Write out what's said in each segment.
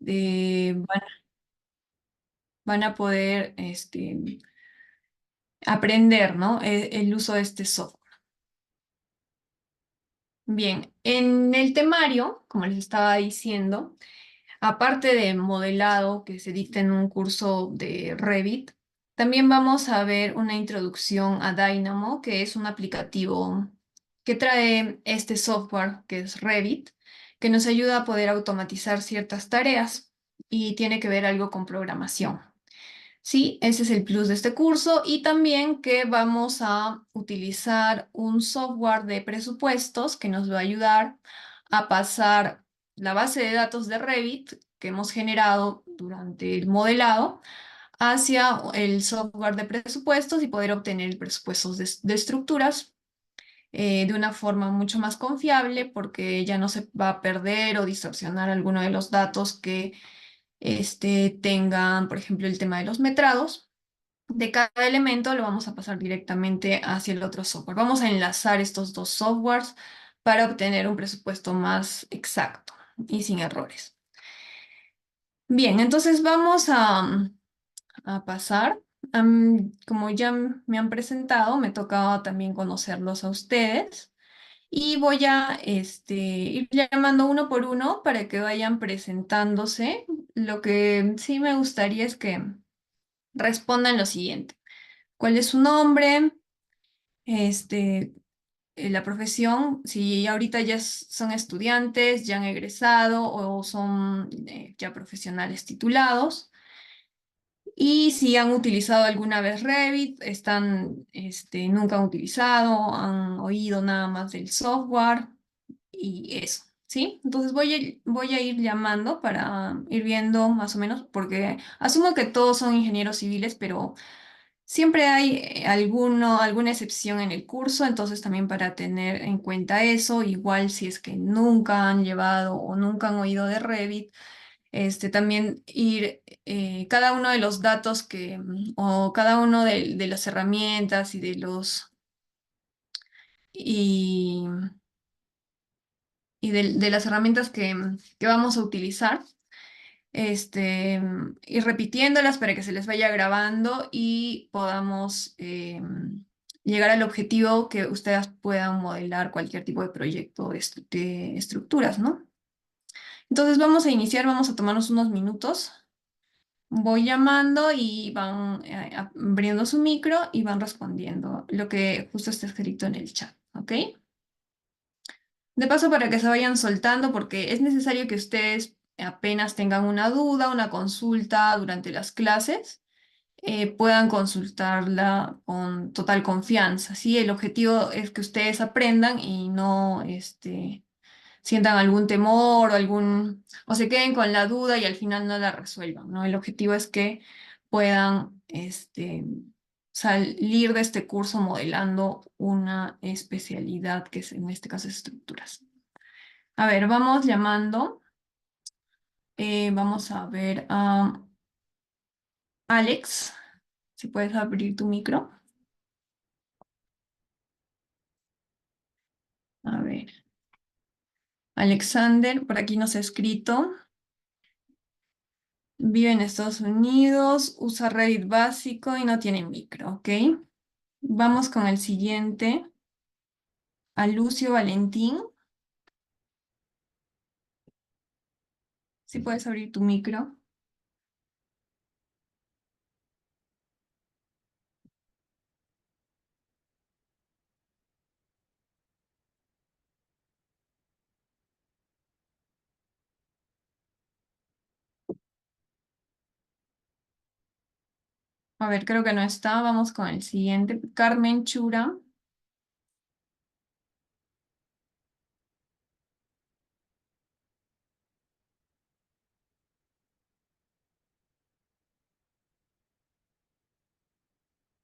van, van a poder aprender, ¿no? El uso de este software. Bien, en el temario, como les estaba diciendo, aparte de modelado que se dicta en un curso de Revit, también vamos a ver una introducción a Dynamo, que es un aplicativo que trae este software que es Revit, que nos ayuda a poder automatizar ciertas tareas y tiene que ver algo con programación. Sí, ese es el plus de este curso y también que vamos a utilizar un software de presupuestos que nos va a ayudar a pasar la base de datos de Revit que hemos generado durante el modelado hacia el software de presupuestos y poder obtener presupuestos de estructuras de una forma mucho más confiable porque ya no se va a perder o distorsionar alguno de los datos que tengan, por ejemplo, el tema de los metrados de cada elemento lo vamos a pasar directamente hacia el otro software. Vamos a enlazar estos dos softwares para obtener un presupuesto más exacto y sin errores. Bien, entonces vamos a pasar. Como ya me han presentado, me tocaba también conocerlos a ustedes. Y voy a ir llamando uno por uno para que vayan presentándose. Lo que sí me gustaría es que respondan lo siguiente. ¿Cuál es su nombre? este, la profesión, si ahorita ya son estudiantes, ya han egresado o son ya profesionales titulados, y si han utilizado alguna vez Revit, nunca han utilizado, han oído nada más del software y eso. ¿Sí? Entonces voy a ir llamando para ir viendo más o menos, porque asumo que todos son ingenieros civiles, pero siempre hay alguna excepción en el curso, entonces también para tener en cuenta eso, igual si es que nunca han llevado o nunca han oído de Revit, también ir cada uno de los datos o cada uno de las herramientas y, y de las herramientas que vamos a utilizar ir repitiéndolas para que se les vaya grabando y podamos llegar al objetivo que ustedes puedan modelar cualquier tipo de proyecto de estructuras, ¿no? Entonces vamos a iniciar, vamos a tomarnos unos minutos. Voy llamando y van abriendo su micro y van respondiendo lo que justo está escrito en el chat, ¿ok? De paso, para que se vayan soltando, porque es necesario que ustedes apenas tengan una duda, una consulta durante las clases, puedan consultarla con total confianza, ¿sí? El objetivo es que ustedes aprendan y no sientan algún temor o se queden con la duda y al final no la resuelvan, ¿no? El objetivo es que puedan salir de este curso modelando una especialidad que es, en este caso, estructuras. A ver, vamos llamando. Vamos a ver a Alex, si puedes abrir tu micro. A ver, Alexander, por aquí nos ha escrito. Vive en Estados Unidos, usa Reddit básico y no tiene micro, ¿ok? Vamos con el siguiente, a Lucio Valentín. Si puedes abrir tu micro. A ver, creo que no está. Vamos con el siguiente, Carmen Chura.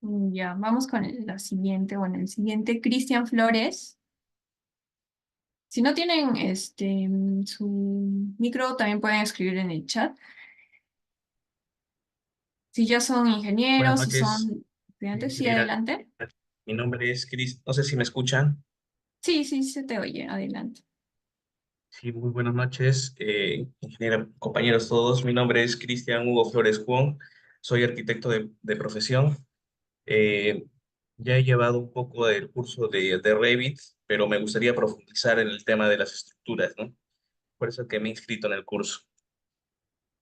Ya, vamos con la siguiente, bueno, el siguiente, Cristian Flores. Si no tienen su micro, también pueden escribir en el chat. Si ya son Buenas ingenieros, si noches. son estudiantes, sí, Mira, adelante. mi nombre es Cris. No sé si me escuchan. Sí, sí, se te oye, adelante. Sí, muy buenas noches, ingeniero, compañeros todos. Mi nombre es Cristian Hugo Flores Juan, soy arquitecto de profesión. Eh, ya he llevado un poco del curso de Revit, pero me gustaría profundizar en el tema de las estructuras, ¿no? Por eso que me he inscrito en el curso.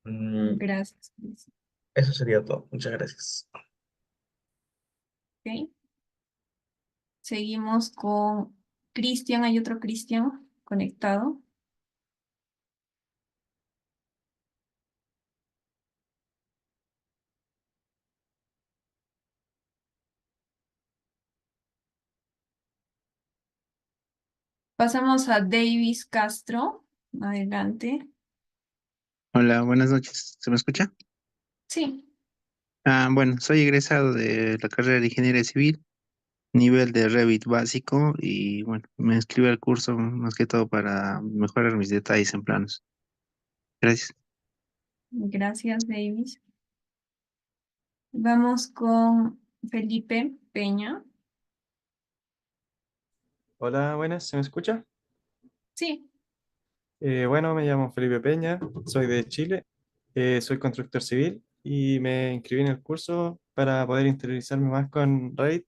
Mm, Gracias, Cris. eso sería todo. Muchas gracias. Ok. Seguimos con Cristian. Hay otro Cristian conectado. Pasamos a Davis Castro. Adelante. Hola, buenas noches. ¿Se me escucha? Sí, Bueno, soy egresado de la carrera de Ingeniería Civil, nivel de Revit básico y bueno, me inscribí al curso más que todo para mejorar mis detalles en planos. Gracias. gracias, Davis. Vamos con Felipe Peña. Hola, buenas, ¿se me escucha? Sí, Bueno, me llamo Felipe Peña, soy de Chile, soy constructor civil y me inscribí en el curso para poder interiorizarme más con Revit.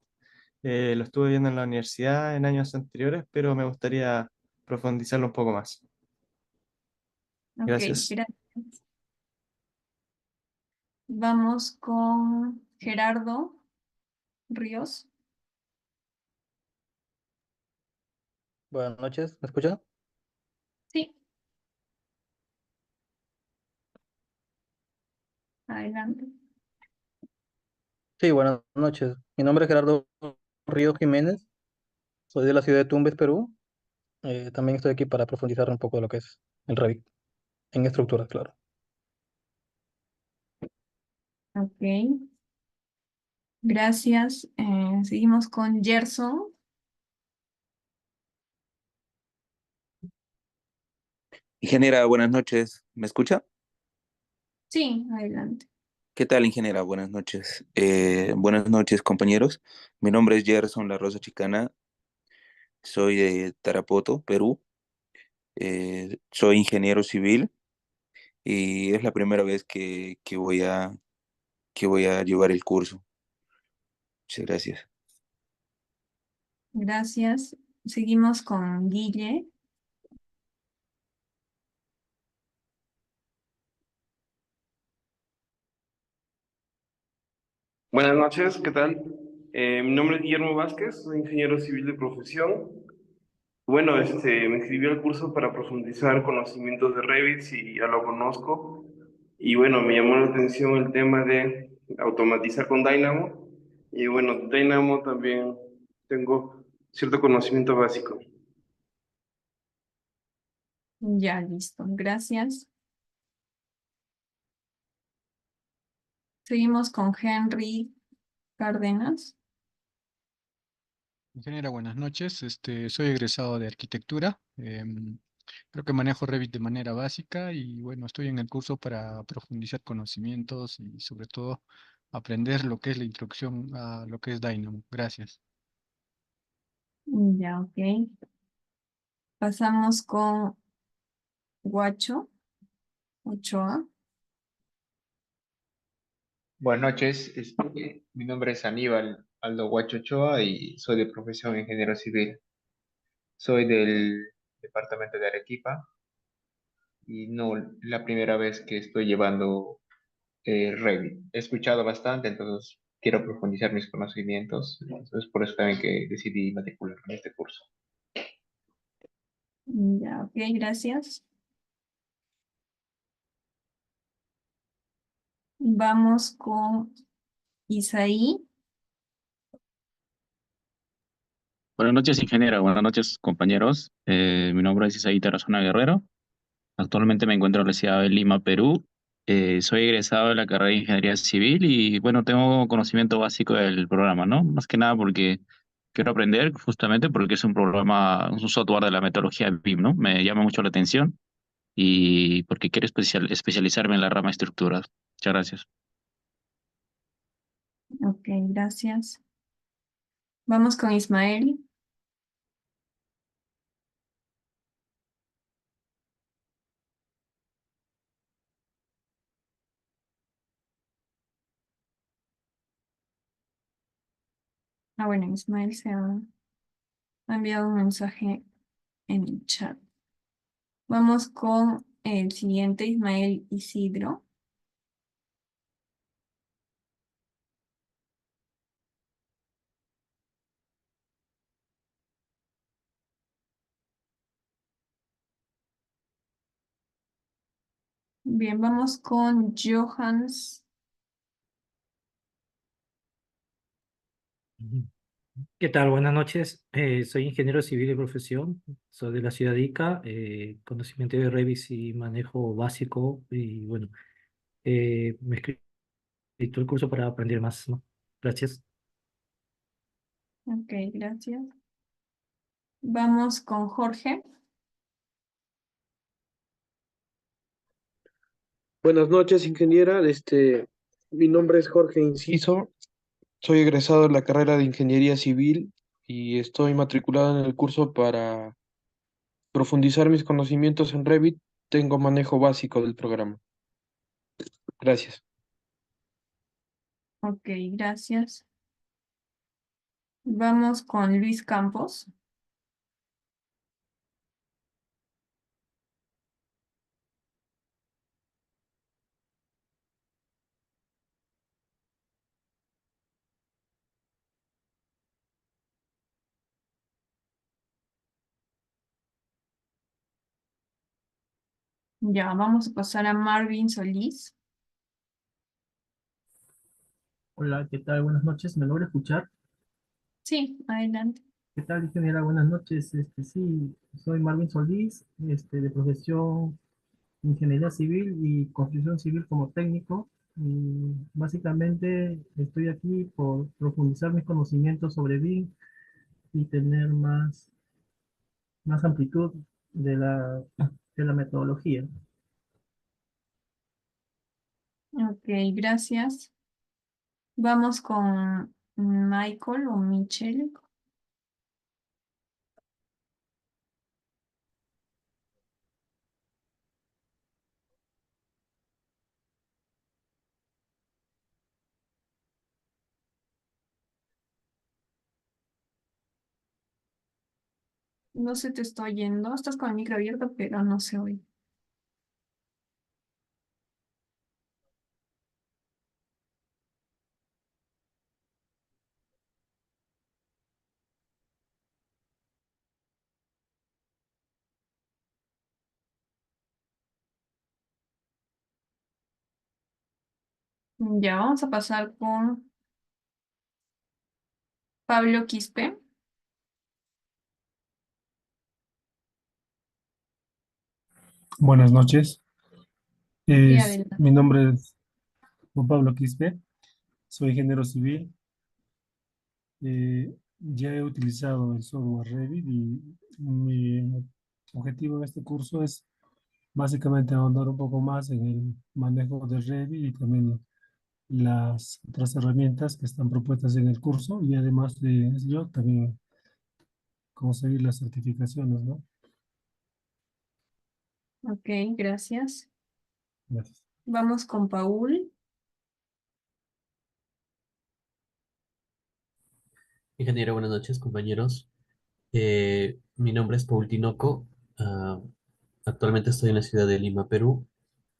Lo estuve viendo en la universidad en años anteriores, pero me gustaría profundizarlo un poco más. ok, Gracias. gracias. Vamos con Gerardo Ríos. Buenas noches, ¿me escuchan? Sí, adelante. Sí, buenas noches. Mi nombre es Gerardo Río Jiménez, soy de la ciudad de Tumbes, Perú. También estoy aquí para profundizar un poco de lo que es el Revit, en estructuras, claro. Ok, gracias. Seguimos con Gerson. Ingeniera, buenas noches. ¿Me escucha? Sí, adelante. ¿Qué tal, ingeniera? Buenas noches. Buenas noches, compañeros. Mi nombre es Gerson La Rosa Chicana. Soy de Tarapoto, Perú. Soy ingeniero civil y es la primera vez que voy a llevar el curso. Muchas gracias. Gracias. Seguimos con Guille. Buenas noches, ¿qué tal? Mi nombre es Guillermo Vázquez, soy ingeniero civil de profesión. Bueno, me inscribí al curso para profundizar conocimientos de Revit, si ya lo conozco. Y bueno, me llamó la atención el tema de automatizar con Dynamo. Y bueno, Dynamo también tengo cierto conocimiento básico. Ya, listo. Gracias. Seguimos con Henry Cárdenas. Ingeniera, buenas noches. Soy egresado de arquitectura. Creo que manejo Revit de manera básica y bueno, estoy en el curso para profundizar conocimientos y sobre todo aprender lo que es la introducción a lo que es Dynamo. Gracias. Ya, ok. Pasamos con Guacho Ochoa. Buenas noches, mi nombre es Aníbal Aldo Huachochoa y soy de profesión ingeniero civil. Soy del departamento de Arequipa y no la primera vez que estoy llevando Revit. He escuchado bastante, entonces quiero profundizar mis conocimientos. Entonces por eso también que decidí matricularme en este curso. Ya, ok, gracias. Vamos con Isaí. Buenas noches, ingeniera. Buenas noches, compañeros. Mi nombre es Isaí Tarazona Guerrero. Actualmente me encuentro en la ciudad de Lima, Perú. Soy egresado de la carrera de Ingeniería Civil y, bueno, tengo conocimiento básico del programa, ¿no? Más que nada porque quiero aprender justamente porque es un programa, un software de la metodología BIM, ¿no? Me llama mucho la atención y porque quiero especializarme en la rama de estructuras. Muchas gracias. Ok, gracias. Vamos con Ismael. Bueno, Ismael ha enviado un mensaje en el chat. Vamos con el siguiente, Ismael Isidro. Bien, vamos con Johans. ¿Qué tal? Buenas noches. Soy ingeniero civil de profesión. Soy de la ciudad de Ica. Conocimiento de Revit y manejo básico. Y bueno, me he escrito el curso para aprender más, ¿no? Gracias. Ok, gracias. Vamos con Jorge. Buenas noches, ingeniera. Mi nombre es Jorge Inciso. Soy egresado de la carrera de Ingeniería Civil y estoy matriculado en el curso para profundizar mis conocimientos en Revit. Tengo manejo básico del programa. Gracias. Ok, gracias. Vamos con Luis Campos. Ya, vamos a pasar a Marvin Solís. Hola, ¿qué tal? Buenas noches, ¿me logra escuchar? Sí, adelante. ¿Qué tal, ingeniera? Buenas noches. Sí, soy Marvin Solís, de profesión Ingeniería Civil y Construcción Civil como técnico. Y básicamente estoy aquí por profundizar mis conocimientos sobre BIM y tener más amplitud de la metodología. Ok, gracias. Vamos con Michael o Michelle. No se te está oyendo. Estás con el micro abierto, pero no se oye. Ya, vamos a pasar con Pablo Quispe. Buenas noches. Sí, adelante. Mi nombre es Juan Pablo Quispe, soy ingeniero civil. Ya he utilizado el software Revit y mi objetivo en este curso es básicamente ahondar un poco más en el manejo de Revit y también las otras herramientas que están propuestas en el curso y además de ello también conseguir las certificaciones, ¿no? Ok, gracias. Gracias. Vamos con Paul. Ingeniero, buenas noches, compañeros. Mi nombre es Paul Tinoco. ah, Actualmente estoy en la ciudad de Lima, Perú.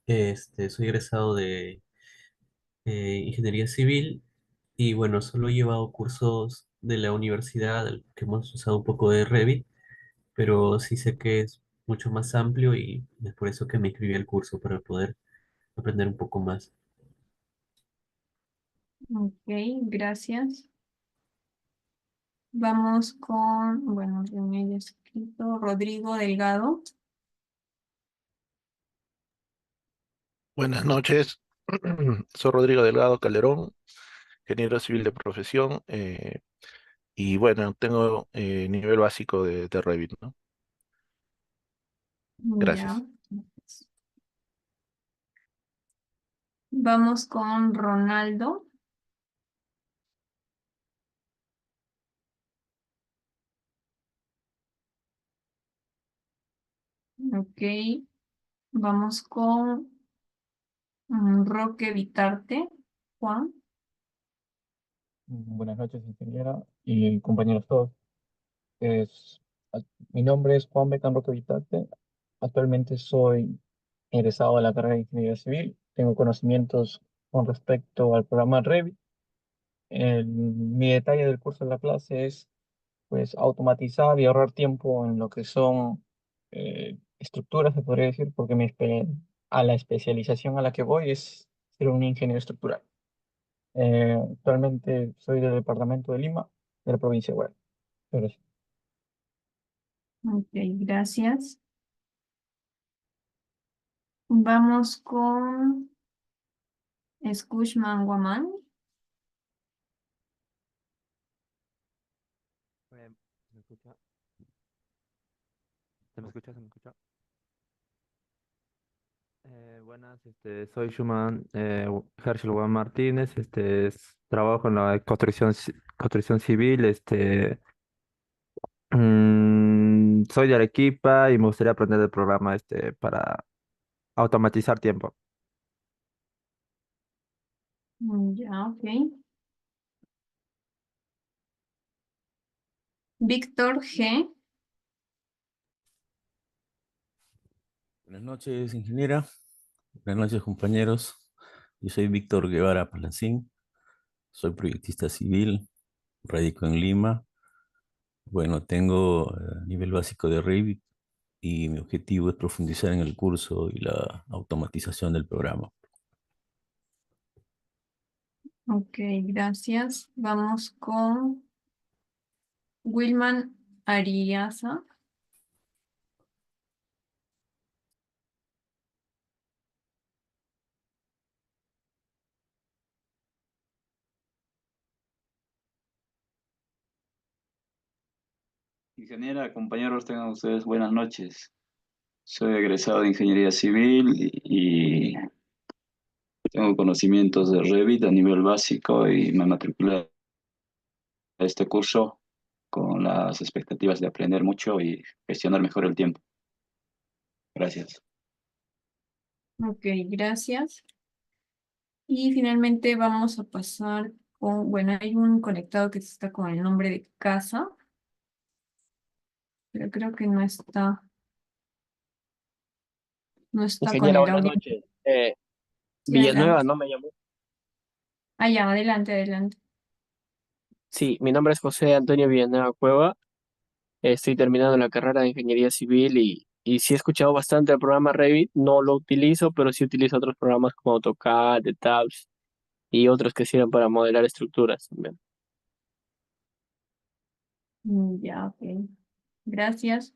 Soy egresado de Ingeniería Civil y bueno, solo he llevado cursos de la universidad que hemos usado un poco de Revit, pero sí sé que es mucho más amplio y es por eso que me inscribí al curso para poder aprender un poco más. Ok, gracias. Vamos con, bueno, René ya escrito, Rodrigo Delgado. Buenas noches, soy Rodrigo Delgado Calderón, ingeniero civil de profesión, y bueno, tengo nivel básico de Revit, ¿no? Ya. Gracias. Vamos con Ronaldo. Ok. Vamos con Roque Vitarte. Juan. Buenas noches, ingeniera y compañeros todos. Es- Mi nombre es Juan Becán Roque Vitate. Actualmente soy egresado de la carrera de Ingeniería Civil. Tengo conocimientos con respecto al programa Revit. Mi detalle del curso de la clase es pues automatizar y ahorrar tiempo en lo que son estructuras, se podría decir, porque a la especialización a la que voy es ser un ingeniero estructural. Actualmente soy del departamento de Lima, de la provincia de Huaral. Gracias. Ok, gracias. Vamos con Skushman Waman. ¿Me escucha? ¿Se me escucha? ¿Se me escucha? Buenas, soy Schumann Herschel Juan Martínez, trabajo en la construcción civil, soy de Arequipa y me gustaría aprender el programa para automatizar tiempo. Ya, ok. Víctor G. Buenas noches, ingeniera. Buenas noches, compañeros. Yo soy Víctor Guevara Palacín. Soy proyectista civil, radico en Lima. Bueno, tengo nivel básico de Revit y mi objetivo es profundizar en el curso y la automatización del programa. Ok, gracias. Vamos con Wilman Ariaza. Ingeniera, compañeros, tengan ustedes buenas noches. Soy egresado de Ingeniería Civil y tengo conocimientos de Revit a nivel básico y me matriculé a este curso con las expectativas de aprender mucho y gestionar mejor el tiempo. Gracias. Ok, gracias. Y finalmente vamos a pasar con, bueno, hay un conectado que está con el nombre de casa, pero creo que no está con Ingeniera, el buenas audio. noches. Sí, adelante. Villanueva, ¿no me llamó? Ah, ya, adelante, adelante. Sí, mi nombre es José Antonio Villanueva Cueva. Estoy terminando la carrera de Ingeniería Civil y sí he escuchado bastante el programa Revit. No lo utilizo, pero sí utilizo otros programas como AutoCAD, Tabs y otros que sirven para modelar estructuras también. Ya, ok. Gracias.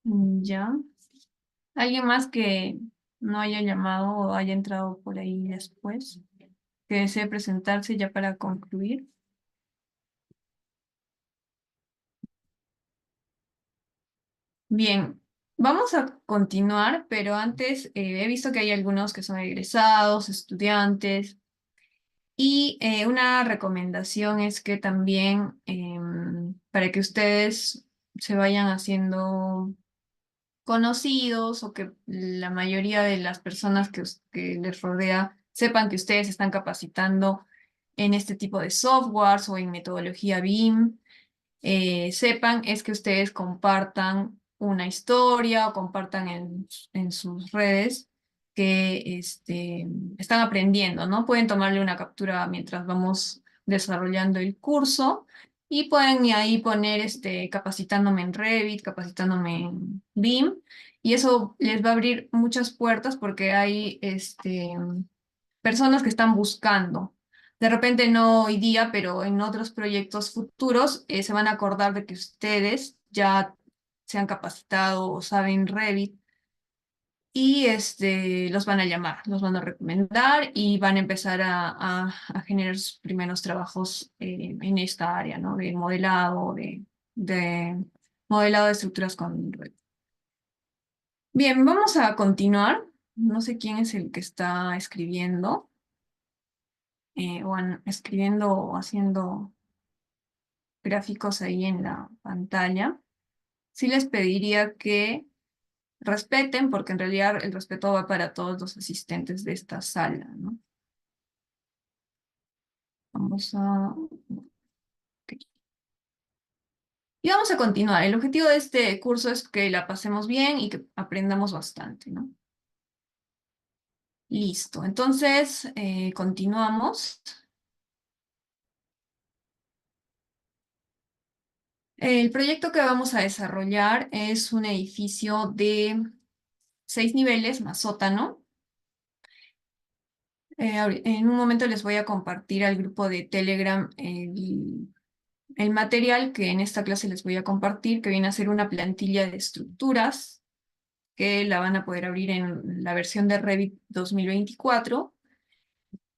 Ya. ¿Alguien más que no haya llamado o haya entrado por ahí después? Que desee presentarse ya para concluir. Bien, vamos a continuar, pero antes he visto que hay algunos que son egresados, estudiantes, y una recomendación es que también para que ustedes se vayan haciendo conocidos o que la mayoría de las personas que les rodea sepan que ustedes se están capacitando en este tipo de softwares o en metodología BIM, sepan es que ustedes compartan una historia o compartan en sus redes que están aprendiendo, ¿no? Pueden tomarle una captura mientras vamos desarrollando el curso y pueden ahí poner capacitándome en Revit, capacitándome en BIM, y eso les va a abrir muchas puertas porque hay personas que están buscando. De repente no hoy día, pero en otros proyectos futuros se van a acordar de que ustedes ya se han capacitado o saben Revit y los van a llamar, los van a recomendar y van a empezar a generar sus primeros trabajos en esta área, ¿no? De modelado de estructuras con Revit. Bien, vamos a continuar. No sé quién es el que está escribiendo. Escribiendo o haciendo gráficos ahí en la pantalla, sí les pediría que respeten, porque en realidad el respeto va para todos los asistentes de esta sala, ¿no? Vamos a... ok. Y vamos a continuar. El objetivo de este curso es que la pasemos bien y que aprendamos bastante, ¿no? Listo. Entonces, continuamos. El proyecto que vamos a desarrollar es un edificio de 6 niveles más sótano. En un momento les voy a compartir al grupo de Telegram el material que en esta clase les voy a compartir, que viene a ser una plantilla de estructuras, que la van a poder abrir en la versión de Revit 2024.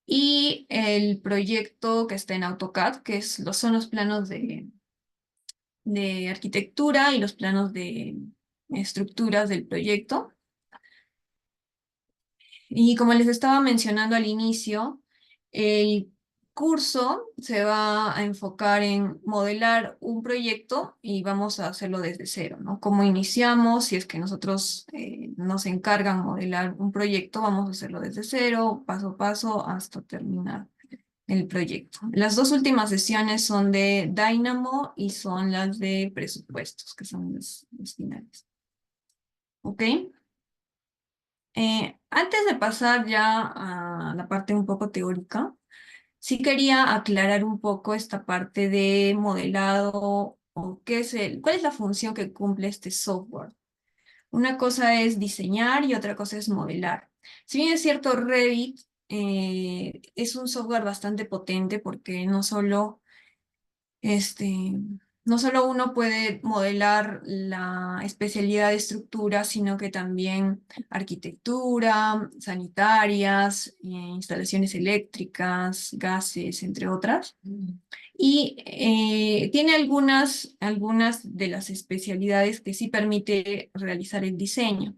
Y el proyecto que está en AutoCAD, que son los planos de arquitectura y los planos de estructuras del proyecto. Y como les estaba mencionando al inicio, el curso se va a enfocar en modelar un proyecto y vamos a hacerlo desde cero, ¿no? Cómo iniciamos, si es que nosotros nos encargan modelar un proyecto, vamos a hacerlo desde cero, paso a paso, hasta terminar el proyecto. Las dos últimas sesiones son de Dynamo y son las de presupuestos, que son las finales. ¿Ok? Antes de pasar ya a la parte un poco teórica, sí quería aclarar un poco esta parte de modelado o cuál es la función que cumple este software. Una cosa es diseñar y otra cosa es modelar. Si bien es cierto, Revit es un software bastante potente porque no solo uno puede modelar la especialidad de estructura, sino que también arquitectura, sanitarias, instalaciones eléctricas, gases, entre otras. Y tiene algunas de las especialidades que sí permite realizar el diseño.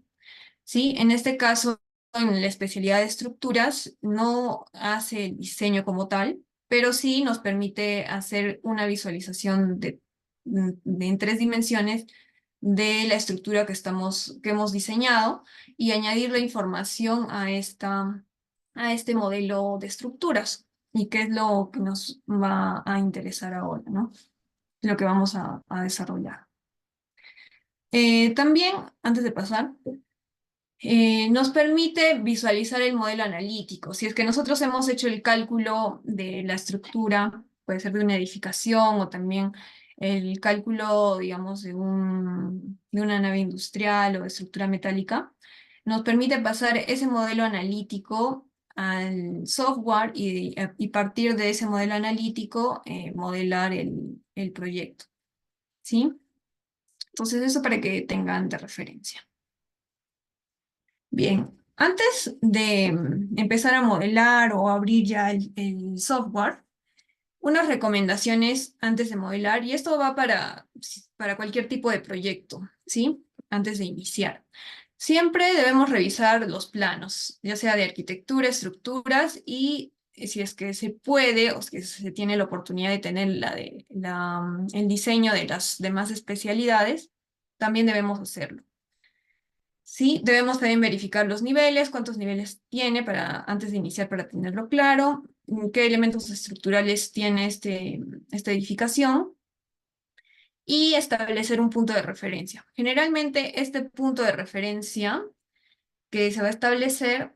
¿Sí? En este caso, en la especialidad de estructuras, no hace el diseño como tal, pero sí nos permite hacer una visualización en 3 dimensiones de la estructura que hemos diseñado y añadir la información a este modelo de estructuras. ¿Y qué es lo que nos va a interesar ahora, ¿no? Lo que vamos a desarrollar. También, antes de pasar, nos permite visualizar el modelo analítico. Si es que nosotros hemos hecho el cálculo de la estructura, puede ser de una edificación o también el cálculo, digamos, de una nave industrial o de estructura metálica, nos permite pasar ese modelo analítico al software y partir de ese modelo analítico modelar el proyecto. ¿Sí? Entonces eso para que tengan de referencia. Bien, antes de empezar a modelar o abrir ya el software, unas recomendaciones antes de modelar, y esto va para cualquier tipo de proyecto, ¿sí? Antes de iniciar. Siempre debemos revisar los planos, ya sea de arquitectura, estructuras, y si es que se puede o si se tiene la oportunidad de tener el diseño de las demás especialidades, también debemos hacerlo. Sí, debemos también verificar los niveles, cuántos niveles tiene antes de iniciar para tenerlo claro, qué elementos estructurales tiene esta edificación y establecer un punto de referencia. Generalmente este punto de referencia que se va a establecer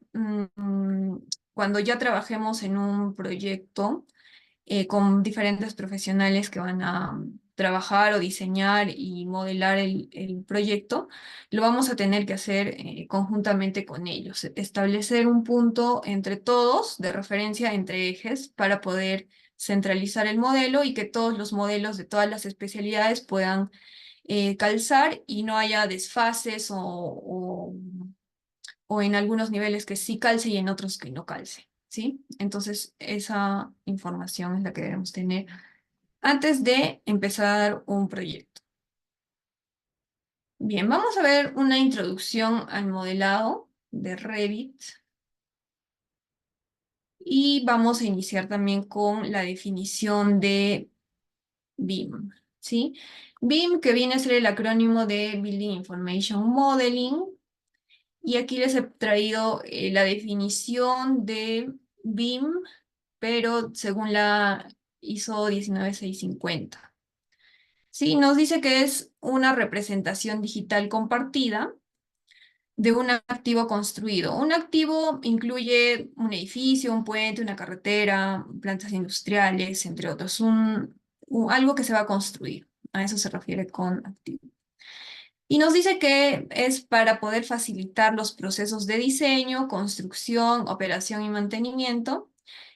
cuando ya trabajemos en un proyecto con diferentes profesionales que van a trabajar o diseñar y modelar el proyecto, lo vamos a tener que hacer conjuntamente con ellos. Establecer un punto entre todos de referencia entre ejes para poder centralizar el modelo y que todos los modelos de todas las especialidades puedan calzar y no haya desfases o en algunos niveles que sí calce y en otros que no calce. ¿Sí? Entonces, esa información es la que debemos tener antes de empezar un proyecto. Bien, vamos a ver una introducción al modelado de Revit. Y vamos a iniciar también con la definición de BIM, ¿sí? BIM, que viene a ser el acrónimo de Building Information Modeling, Y aquí les he traído la definición de BIM, pero según la ISO 19650. Sí, nos dice que es una representación digital compartida de un activo construido. Un activo incluye un edificio, un puente, una carretera, plantas industriales, entre otros. Algo que se va a construir. A eso se refiere con activo. Y nos dice que es para poder facilitar los procesos de diseño, construcción, operación y mantenimiento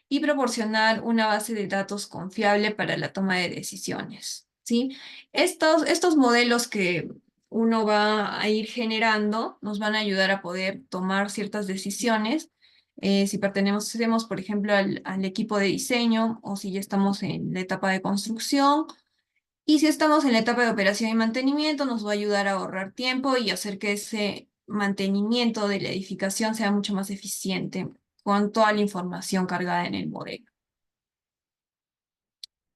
y proporcionar una base de datos confiable para la toma de decisiones, ¿sí? Estos modelos que uno va a ir generando nos van a ayudar a poder tomar ciertas decisiones. Si pertenecemos, por ejemplo, al equipo de diseño o si ya estamos en la etapa de construcción, y si estamos en la etapa de operación y mantenimiento, nos va a ayudar a ahorrar tiempo y hacer que ese mantenimiento de la edificación sea mucho más eficiente con toda la información cargada en el modelo.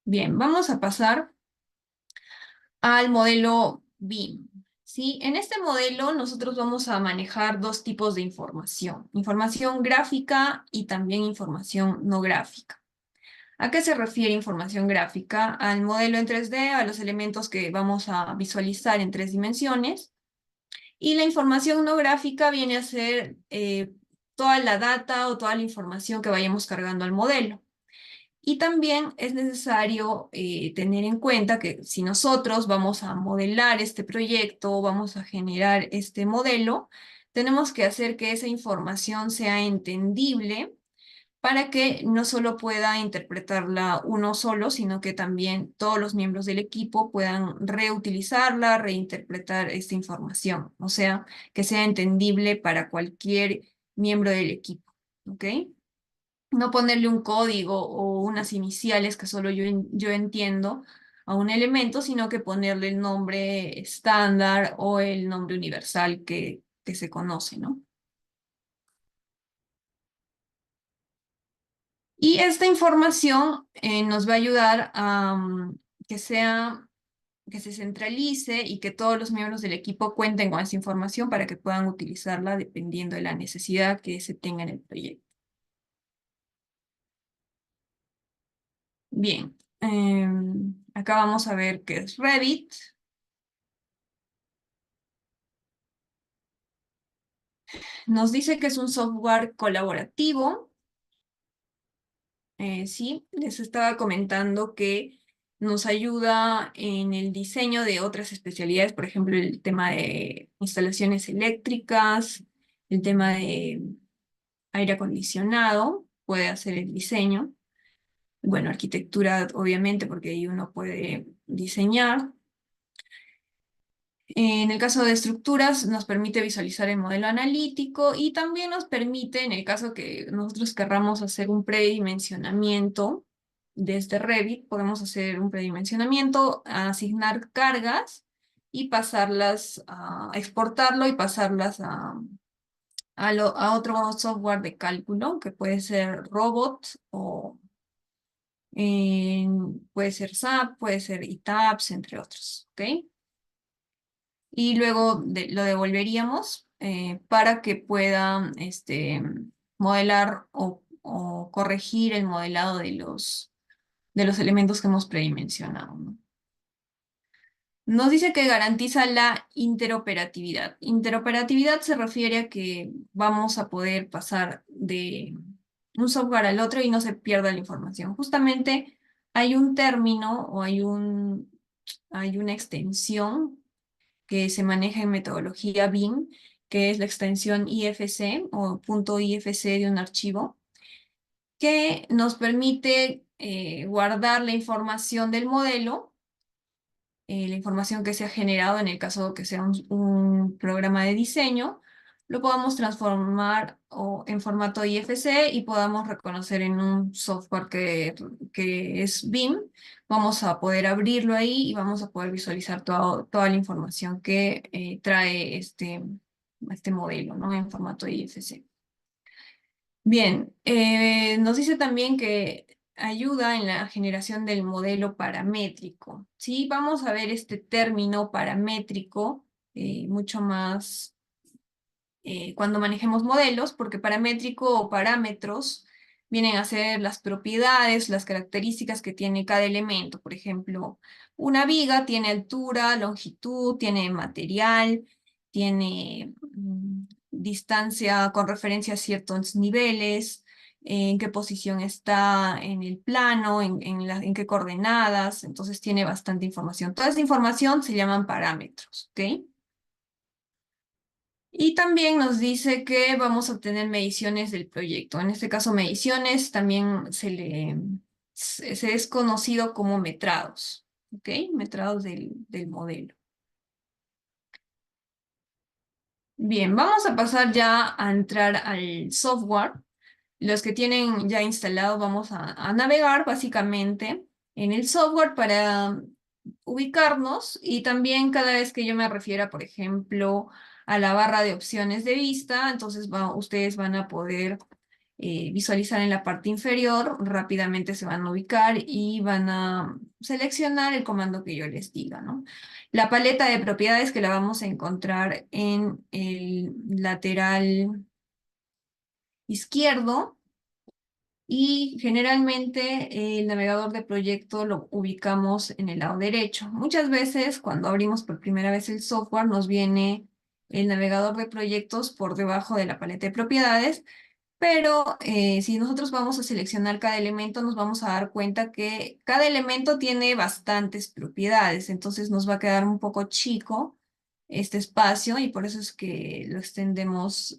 Bien, vamos a pasar al modelo BIM. ¿Sí? En este modelo nosotros vamos a manejar dos tipos de información gráfica y también información no gráfica. ¿A qué se refiere información gráfica? Al modelo en 3D, a los elementos que vamos a visualizar en 3 dimensiones. Y la información no gráfica viene a ser toda la data o toda la información que vayamos cargando al modelo. Y también es necesario tener en cuenta que si nosotros vamos a modelar este proyecto, vamos a generar este modelo, tenemos que hacer que esa información sea entendible para que no solo pueda interpretarla uno solo, sino que también todos los miembros del equipo puedan reutilizarla, reinterpretar esta información, o sea, que sea entendible para cualquier miembro del equipo, ¿ok? No ponerle un código o unas iniciales que solo yo entiendo a un elemento, sino que ponerle el nombre estándar o el nombre universal que se conoce, ¿no? Y esta información nos va a ayudar a que se centralice y que todos los miembros del equipo cuenten con esa información para que puedan utilizarla dependiendo de la necesidad que se tenga en el proyecto. Bien, acá vamos a ver qué es Revit. Nos dice que es un software colaborativo. Sí, les estaba comentando que nos ayuda en el diseño de otras especialidades, por ejemplo, el tema de instalaciones eléctricas, el tema de aire acondicionado, puede hacer el diseño. Bueno, arquitectura, obviamente, porque ahí uno puede diseñar. En el caso de estructuras, nos permite visualizar el modelo analítico y también nos permite, en el caso que nosotros querramos hacer un predimensionamiento desde Revit, podemos hacer un predimensionamiento, asignar cargas y pasarlas, a exportarlo y pasarlas a otro software de cálculo, que puede ser Robot o puede ser SAP, puede ser ETABS, entre otros, ¿ok? Y luego lo devolveríamos para que pueda modelar o corregir el modelado de los elementos que hemos predimensionado, ¿no? Nos dice que garantiza la interoperatividad. Interoperatividad se refiere a que vamos a poder pasar de un software al otro y no se pierda la información. Justamente hay un término o hay una extensión que se maneja en metodología BIM, que es la extensión IFC o punto .ifc de un archivo, que nos permite guardar la información del modelo, la información que se ha generado en el caso que sea un programa de diseño, lo podamos transformar en formato IFC y podamos reconocer en un software que es BIM. Vamos a poder abrirlo ahí y vamos a poder visualizar toda la información que trae este modelo, ¿no? En formato IFC. Bien, nos dice también que ayuda en la generación del modelo paramétrico. ¿Sí? Vamos a ver este término paramétrico mucho más cuando manejemos modelos, porque paramétrico o parámetros vienen a ser las propiedades, las características que tiene cada elemento. Por ejemplo, una viga tiene altura, longitud, tiene material, tiene distancia con referencia a ciertos niveles, en qué posición está en el plano, en qué coordenadas, entonces tiene bastante información. Toda esa información se llaman parámetros, ¿ok? Y también nos dice que vamos a obtener mediciones del proyecto. En este caso, mediciones también se es conocido como metrados, ¿ok? Metrados del modelo. Bien, vamos a pasar ya a entrar al software. Los que tienen ya instalado, vamos a navegar básicamente en el software para ubicarnos, y también cada vez que yo me refiera, por ejemplo, a la barra de opciones de vista, entonces ustedes van a poder visualizar en la parte inferior, rápidamente se van a ubicar y van a seleccionar el comando que yo les diga, ¿no? La paleta de propiedades que la vamos a encontrar en el lateral izquierdo, y generalmente el navegador de proyecto lo ubicamos en el lado derecho. Muchas veces cuando abrimos por primera vez el software nos viene el navegador de proyectos por debajo de la paleta de propiedades, pero si nosotros vamos a seleccionar cada elemento, nos vamos a dar cuenta que cada elemento tiene bastantes propiedades, entonces nos va a quedar un poco chico este espacio, y por eso es que lo extendemos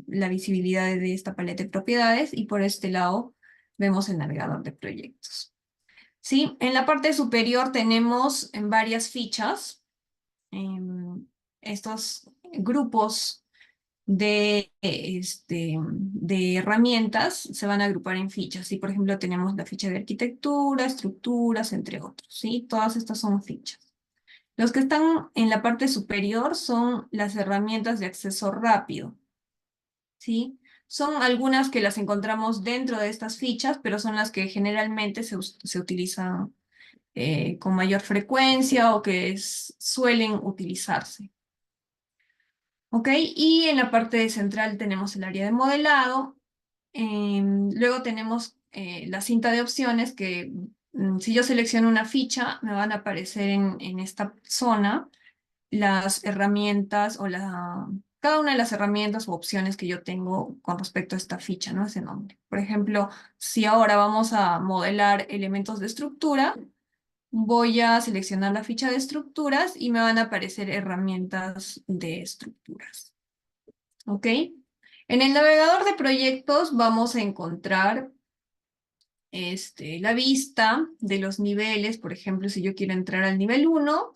la visibilidad de esta paleta de propiedades, y por este lado vemos el navegador de proyectos. ¿Sí? En la parte superior tenemos en varias fichas estos grupos de herramientas se van a agrupar en fichas. ¿Sí? Por ejemplo, tenemos la ficha de arquitectura, estructuras, entre otros. ¿Sí? Todas estas son fichas. Los que están en la parte superior son las herramientas de acceso rápido, ¿sí? Son algunas que las encontramos dentro de estas fichas, pero son las que generalmente se utilizan con mayor frecuencia, o que suelen utilizarse. ¿Ok? Y en la parte central tenemos el área de modelado. Luego tenemos la cinta de opciones que si yo selecciono una ficha, me van a aparecer en esta zona las herramientas o cada una de las herramientas u opciones que yo tengo con respecto a esta ficha, ¿no? Ese nombre. Por ejemplo, si ahora vamos a modelar elementos de estructura, voy a seleccionar la ficha de estructuras y me van a aparecer herramientas de estructuras. ¿Ok? En el navegador de proyectos vamos a encontrar la vista de los niveles. Por ejemplo, si yo quiero entrar al nivel 1,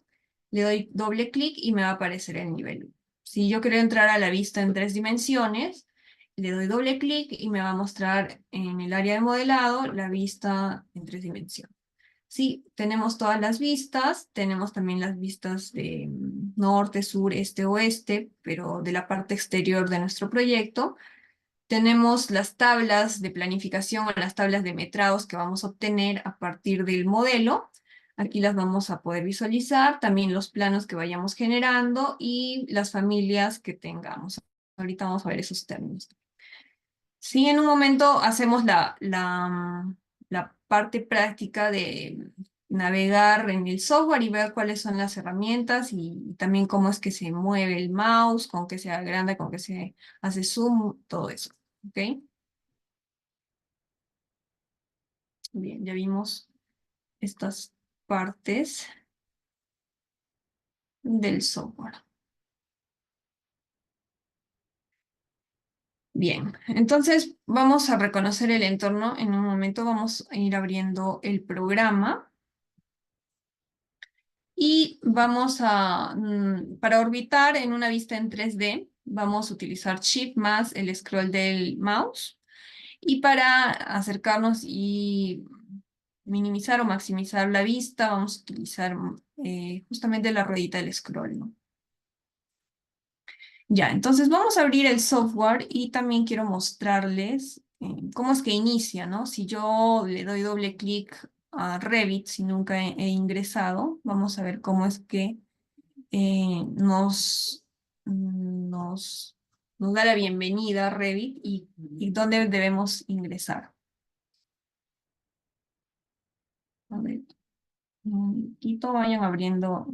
le doy doble clic y me va a aparecer el nivel 1. Si yo quiero entrar a la vista en 3 dimensiones, le doy doble clic y me va a mostrar en el área de modelado la vista en 3 dimensiones. Sí, tenemos todas las vistas, tenemos también las vistas de norte, sur, este, oeste, pero de la parte exterior de nuestro proyecto. Tenemos las tablas de planificación o las tablas de metrados que vamos a obtener a partir del modelo. Aquí las vamos a poder visualizar, también los planos que vayamos generando y las familias que tengamos. Ahorita vamos a ver esos términos. Sí, en un momento hacemos la parte práctica de navegar en el software y ver cuáles son las herramientas, y también cómo es que se mueve el mouse, con qué se agranda, con qué se hace zoom, todo eso. ¿Ok? Bien, ya vimos estas partes del software. Bien, entonces vamos a reconocer el entorno. En un momento vamos a ir abriendo el programa. Y vamos para orbitar en una vista en 3D, vamos a utilizar Shift más el scroll del mouse. Y para acercarnos y minimizar o maximizar la vista, vamos a utilizar justamente la ruedita del scroll, ¿no? Ya, entonces vamos a abrir el software y también quiero mostrarles cómo es que inicia, ¿no? Si yo le doy doble clic a Revit, si nunca he ingresado, vamos a ver cómo es que nos nos da la bienvenida a Revit y dónde debemos ingresar. A ver, un poquito vayan abriendo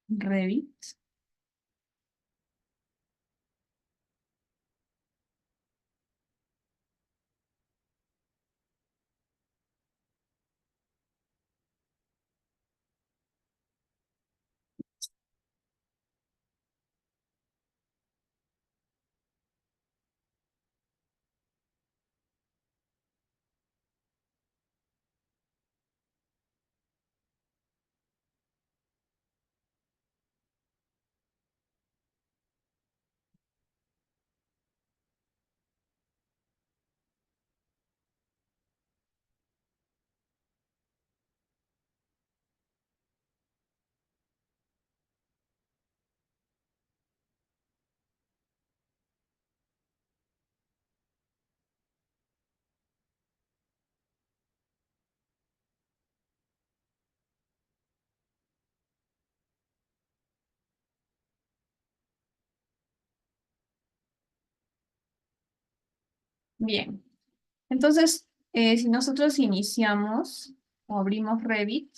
Revit. Bien, entonces, si nosotros iniciamos o abrimos Revit,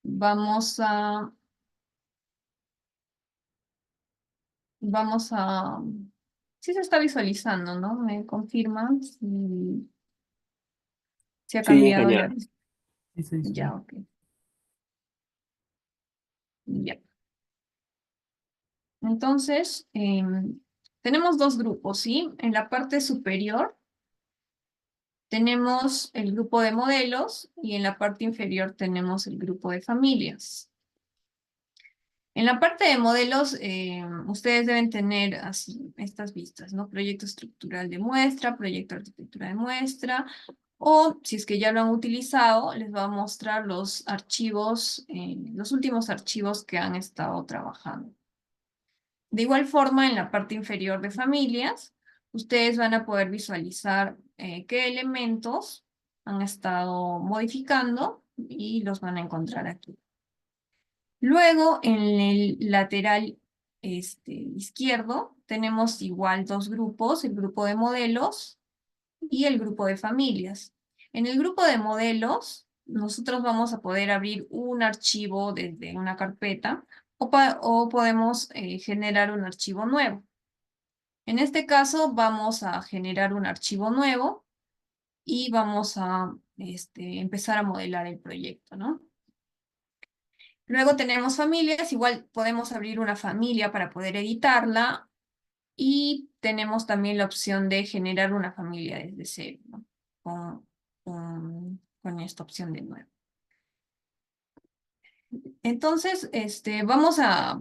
vamos a, vamos a, sí se está visualizando, ¿no? Me confirman si ha Sí, cambiado ingeniero. la... Sí, sí, sí. Ya, ok. Ya. Entonces, tenemos dos grupos, ¿sí? En la parte superior tenemos el grupo de modelos y en la parte inferior tenemos el grupo de familias. En la parte de modelos, ustedes deben tener así estas vistas, ¿no? Proyecto estructural de muestra, proyecto de arquitectura de muestra, o si es que ya lo han utilizado, les va a mostrar los archivos, los últimos archivos que han estado trabajando. De igual forma, en la parte inferior de familias, ustedes van a poder visualizar qué elementos han estado modificando y los van a encontrar aquí. Luego, en el lateral izquierdo, tenemos igual dos grupos, el grupo de modelos y el grupo de familias. En el grupo de modelos, nosotros vamos a poder abrir un archivo desde una carpeta o podemos generar un archivo nuevo. En este caso, vamos a generar un archivo nuevo y vamos a empezar a modelar el proyecto, ¿no? Luego tenemos familias, igual podemos abrir una familia para poder editarla y tenemos también la opción de generar una familia desde cero, ¿no? Con esta opción de nuevo. Entonces,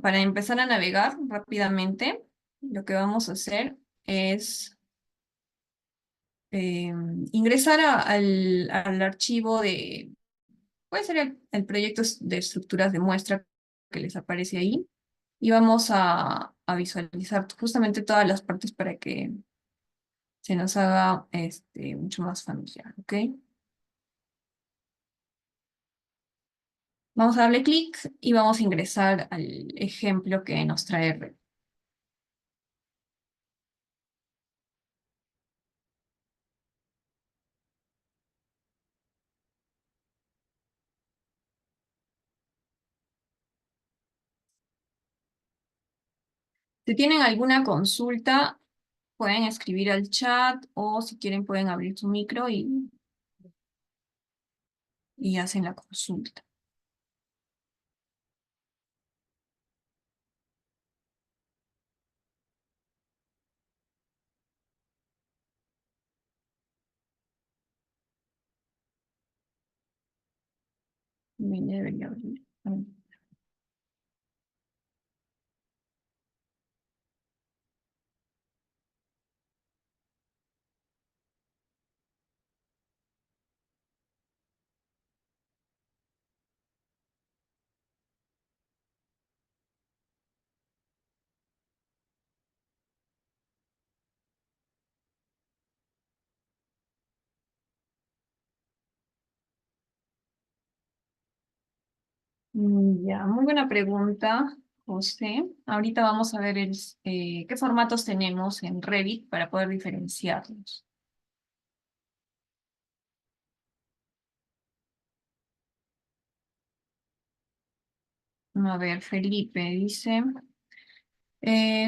para empezar a navegar rápidamente, lo que vamos a hacer es ingresar al archivo de, puede ser el proyecto de estructuras de muestra que les aparece ahí, y vamos a visualizar justamente todas las partes para que se nos haga mucho más familiar, ¿ok? Vamos a darle clic y vamos a ingresar al ejemplo que nos trae Revit. Si tienen alguna consulta, pueden escribir al chat o si quieren pueden abrir su micro y hacen la consulta. Me debería abrir. Ya, muy buena pregunta. José. Ahorita vamos a ver qué formatos tenemos en Revit para poder diferenciarlos. A ver, Felipe dice...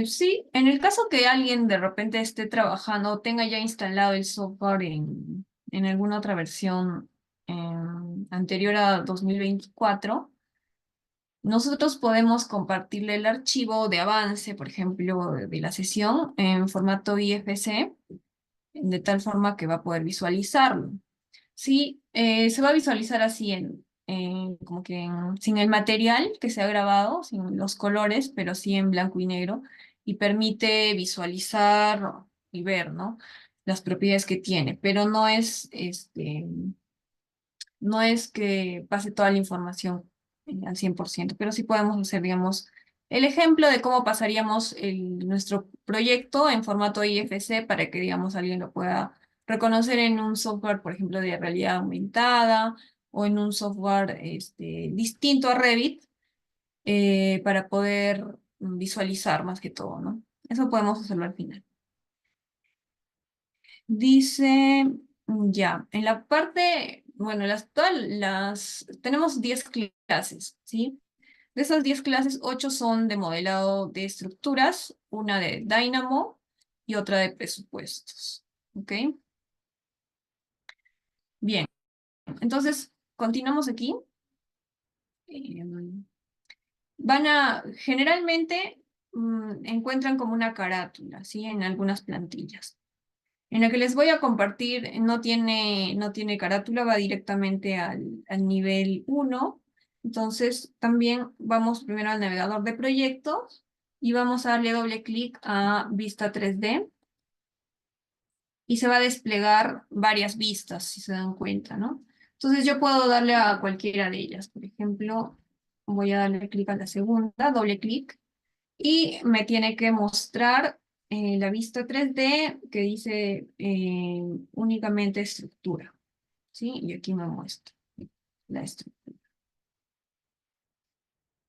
sí, en el caso que alguien de repente esté trabajando o tenga ya instalado el software en alguna otra versión anterior a 2024, nosotros podemos compartirle el archivo de avance, por ejemplo, de la sesión en formato IFC, de tal forma que va a poder visualizarlo. Sí, se va a visualizar así como que sin el material que se ha grabado, sin los colores, pero sí en blanco y negro, y permite visualizar y ver, ¿no? Las propiedades que tiene, pero no es que pase toda la información al 100%, pero sí podemos hacer, digamos, el ejemplo de cómo pasaríamos nuestro proyecto en formato IFC para que, digamos, alguien lo pueda reconocer en un software, por ejemplo, de realidad aumentada o en un software distinto a Revit para poder visualizar más que todo, ¿no? Eso podemos hacerlo al final. Dice, ya, en la parte, bueno, tenemos 10 clases, ¿sí? De esas 10 clases, 8 son de modelado de estructuras, una de Dynamo y otra de presupuestos, ¿ok? Bien, entonces, continuamos aquí. Generalmente, encuentran como una carátula, ¿sí? En algunas plantillas. En la que les voy a compartir no tiene carátula, va directamente al nivel 1. Entonces, también vamos primero al navegador de proyectos y vamos a darle doble clic a Vista 3D y se va a desplegar varias vistas, si se dan cuenta, ¿no? Entonces, yo puedo darle a cualquiera de ellas. Por ejemplo, voy a darle clic a la segunda, doble clic, y me tiene que mostrar la vista 3D que dice únicamente estructura, ¿sí? Y aquí me muestra la estructura.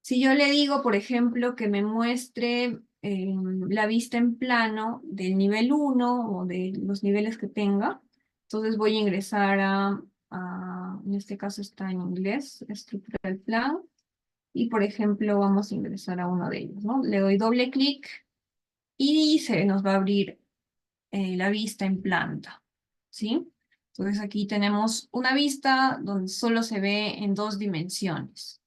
Si yo le digo, por ejemplo, que me muestre la vista en plano del nivel 1 o de los niveles que tenga, entonces voy a ingresar en este caso está en inglés, Structural Plan, y por ejemplo vamos a ingresar a uno de ellos, ¿no? Le doy doble clic y se nos va a abrir la vista en planta, ¿sí? Entonces aquí tenemos una vista donde solo se ve en 2 dimensiones.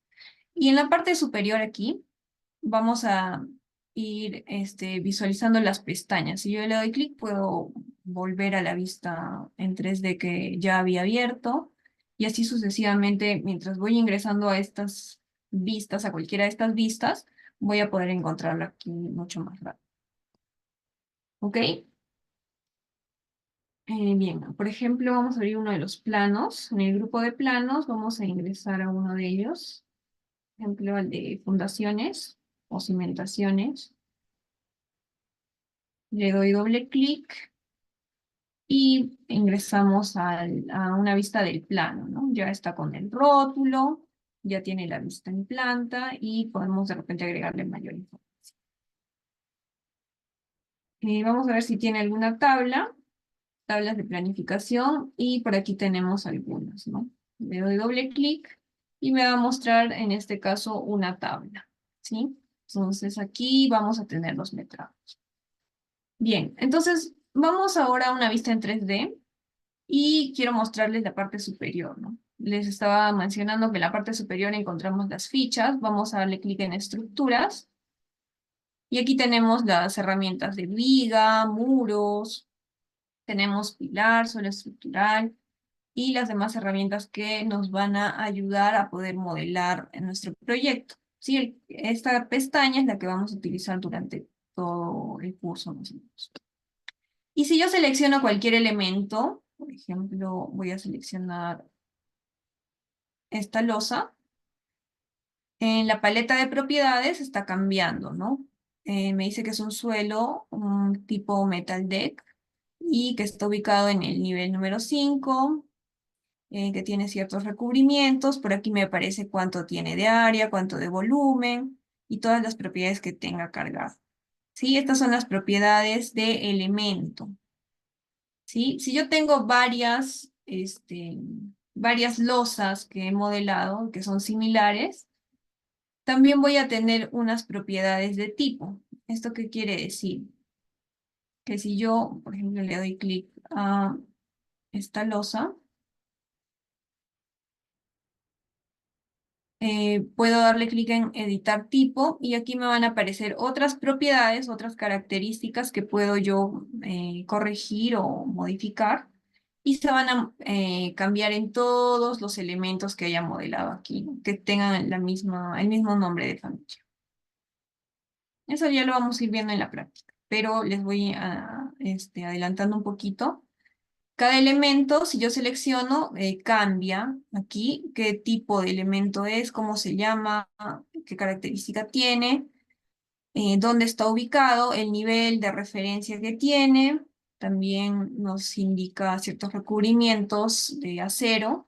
Y en la parte superior aquí vamos a ir visualizando las pestañas. Si yo le doy clic puedo volver a la vista en 3D que ya había abierto y así sucesivamente mientras voy ingresando a estas vistas, a cualquiera de estas vistas, voy a poder encontrarla aquí mucho más rápido. ¿Ok? Bien, por ejemplo, vamos a abrir uno de los planos. En el grupo de planos vamos a ingresar a uno de ellos. Por ejemplo, al de fundaciones o cimentaciones. Le doy doble clic y ingresamos a una vista del plano, ¿no? Ya está con el rótulo, ya tiene la vista en planta y podemos de repente agregarle mayor información. Vamos a ver si tiene alguna tablas de planificación y por aquí tenemos algunas, ¿no? Le doy doble clic y me va a mostrar en este caso una tabla, ¿sí? Entonces aquí vamos a tener los metrados. Bien, entonces vamos ahora a una vista en 3D y quiero mostrarles la parte superior, ¿no? Les estaba mencionando que en la parte superior encontramos las fichas, vamos a darle clic en estructuras y aquí tenemos las herramientas de viga, muros, tenemos pilar, suelo estructural y las demás herramientas que nos van a ayudar a poder modelar en nuestro proyecto. Sí, esta pestaña es la que vamos a utilizar durante todo el curso, más o menos. Y si yo selecciono cualquier elemento, por ejemplo, voy a seleccionar esta losa, en la paleta de propiedades está cambiando, ¿no? Me dice que es un suelo, un tipo metal deck, y que está ubicado en el nivel número 5, que tiene ciertos recubrimientos. Por aquí me aparece cuánto tiene de área, cuánto de volumen, y todas las propiedades que tenga cargado. ¿Sí? Estas son las propiedades de elemento. ¿Sí? Si yo tengo varias losas que he modelado, que son similares, también voy a tener unas propiedades de tipo. ¿Esto qué quiere decir? Que si yo, por ejemplo, le doy clic a esta losa, puedo darle clic en editar tipo y aquí me van a aparecer otras propiedades, otras características que puedo yo corregir o modificar y se van a cambiar en todos los elementos que haya modelado aquí, que tengan el mismo nombre de familia. Eso ya lo vamos a ir viendo en la práctica, pero les voy adelantando un poquito. Cada elemento, si yo selecciono, cambia aquí qué tipo de elemento es, cómo se llama, qué característica tiene, dónde está ubicado, el nivel de referencia que tiene. También nos indica ciertos recubrimientos de acero,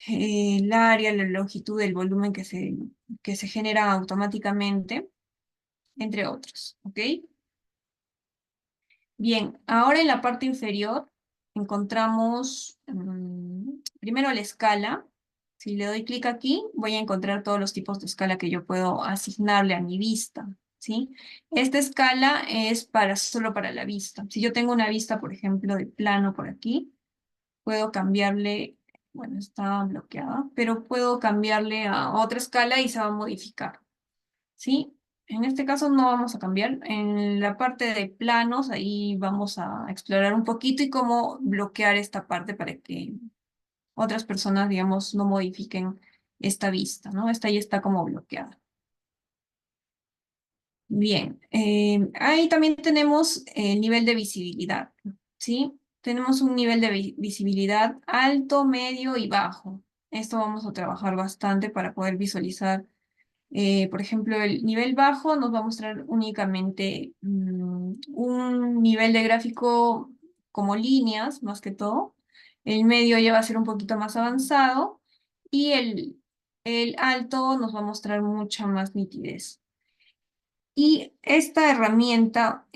el área, la longitud, el volumen que se genera automáticamente, entre otros. ¿Ok? Bien, ahora en la parte inferior encontramos primero la escala. Si le doy clic aquí, voy a encontrar todos los tipos de escala que yo puedo asignarle a mi vista, ¿sí? Esta escala es solo para la vista. Si yo tengo una vista, por ejemplo, de plano por aquí, puedo cambiarle, bueno, está bloqueada, pero puedo cambiarle a otra escala y se va a modificar, ¿sí? En este caso no vamos a cambiar. En la parte de planos, ahí vamos a explorar un poquito y cómo bloquear esta parte para que otras personas, digamos, no modifiquen esta vista, ¿no? Esta ya está como bloqueada. Bien, ahí también tenemos el nivel de visibilidad, ¿sí? Tenemos un nivel de visibilidad alto, medio y bajo. Esto vamos a trabajar bastante para poder visualizar. Por ejemplo, el nivel bajo nos va a mostrar únicamente un nivel de gráfico como líneas, más que todo. El medio ya va a ser un poquito más avanzado y el alto nos va a mostrar mucha más nitidez. Y esta herramienta,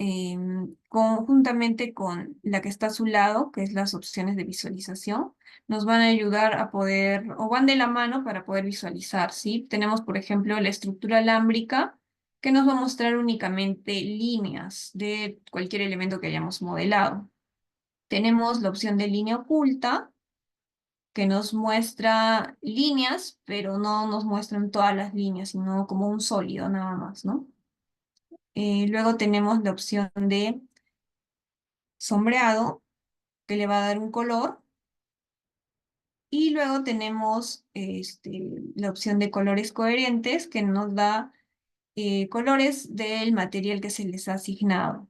conjuntamente con la que está a su lado, que es las opciones de visualización, nos van a ayudar a poder, o van de la mano para poder visualizar, ¿sí? Tenemos, por ejemplo, la estructura alámbrica, que nos va a mostrar únicamente líneas de cualquier elemento que hayamos modelado. Tenemos la opción de línea oculta, que nos muestra líneas, pero no nos muestran todas las líneas, sino como un sólido nada más, ¿no? Luego tenemos la opción de sombreado, que le va a dar un color. Y luego tenemos la opción de colores coherentes, que nos da colores del material que se les ha asignado.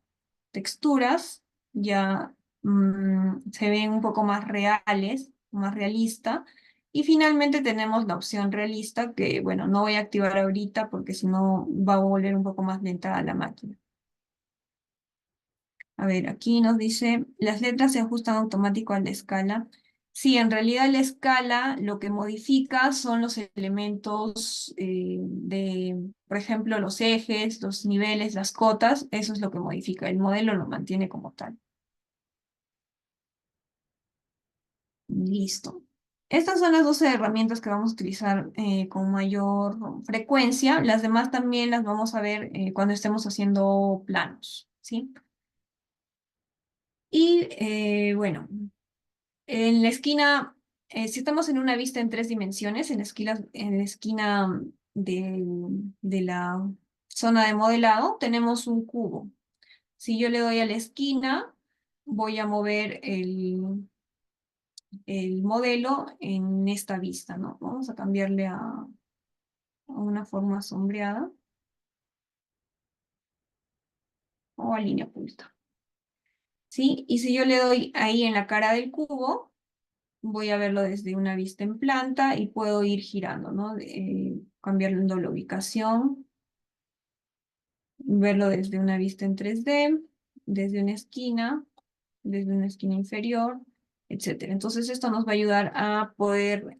Texturas ya se ven un poco más reales, más realista. Y finalmente tenemos la opción realista, que bueno, no voy a activar ahorita porque si no va a volver un poco más lenta a la máquina. A ver, aquí nos dice, las letras se ajustan automático a la escala. Sí, en realidad la escala lo que modifica son los elementos por ejemplo, los ejes, los niveles, las cotas, eso es lo que modifica. El modelo lo mantiene como tal. Listo. Estas son las 12 herramientas que vamos a utilizar con mayor frecuencia. Las demás también las vamos a ver cuando estemos haciendo planos, ¿sí? Y bueno, en la esquina, si estamos en una vista en 3 dimensiones, en la esquina de la zona de modelado, tenemos un cubo. Si yo le doy a la esquina, voy a mover el modelo en esta vista, ¿no? Vamos a cambiarle a una forma sombreada o a línea oculta. ¿Sí? Y si yo le doy ahí en la cara del cubo, voy a verlo desde una vista en planta y puedo ir girando, ¿no? Cambiando la ubicación, verlo desde una vista en 3D, desde una esquina inferior, etcétera. Entonces esto nos va a ayudar a poder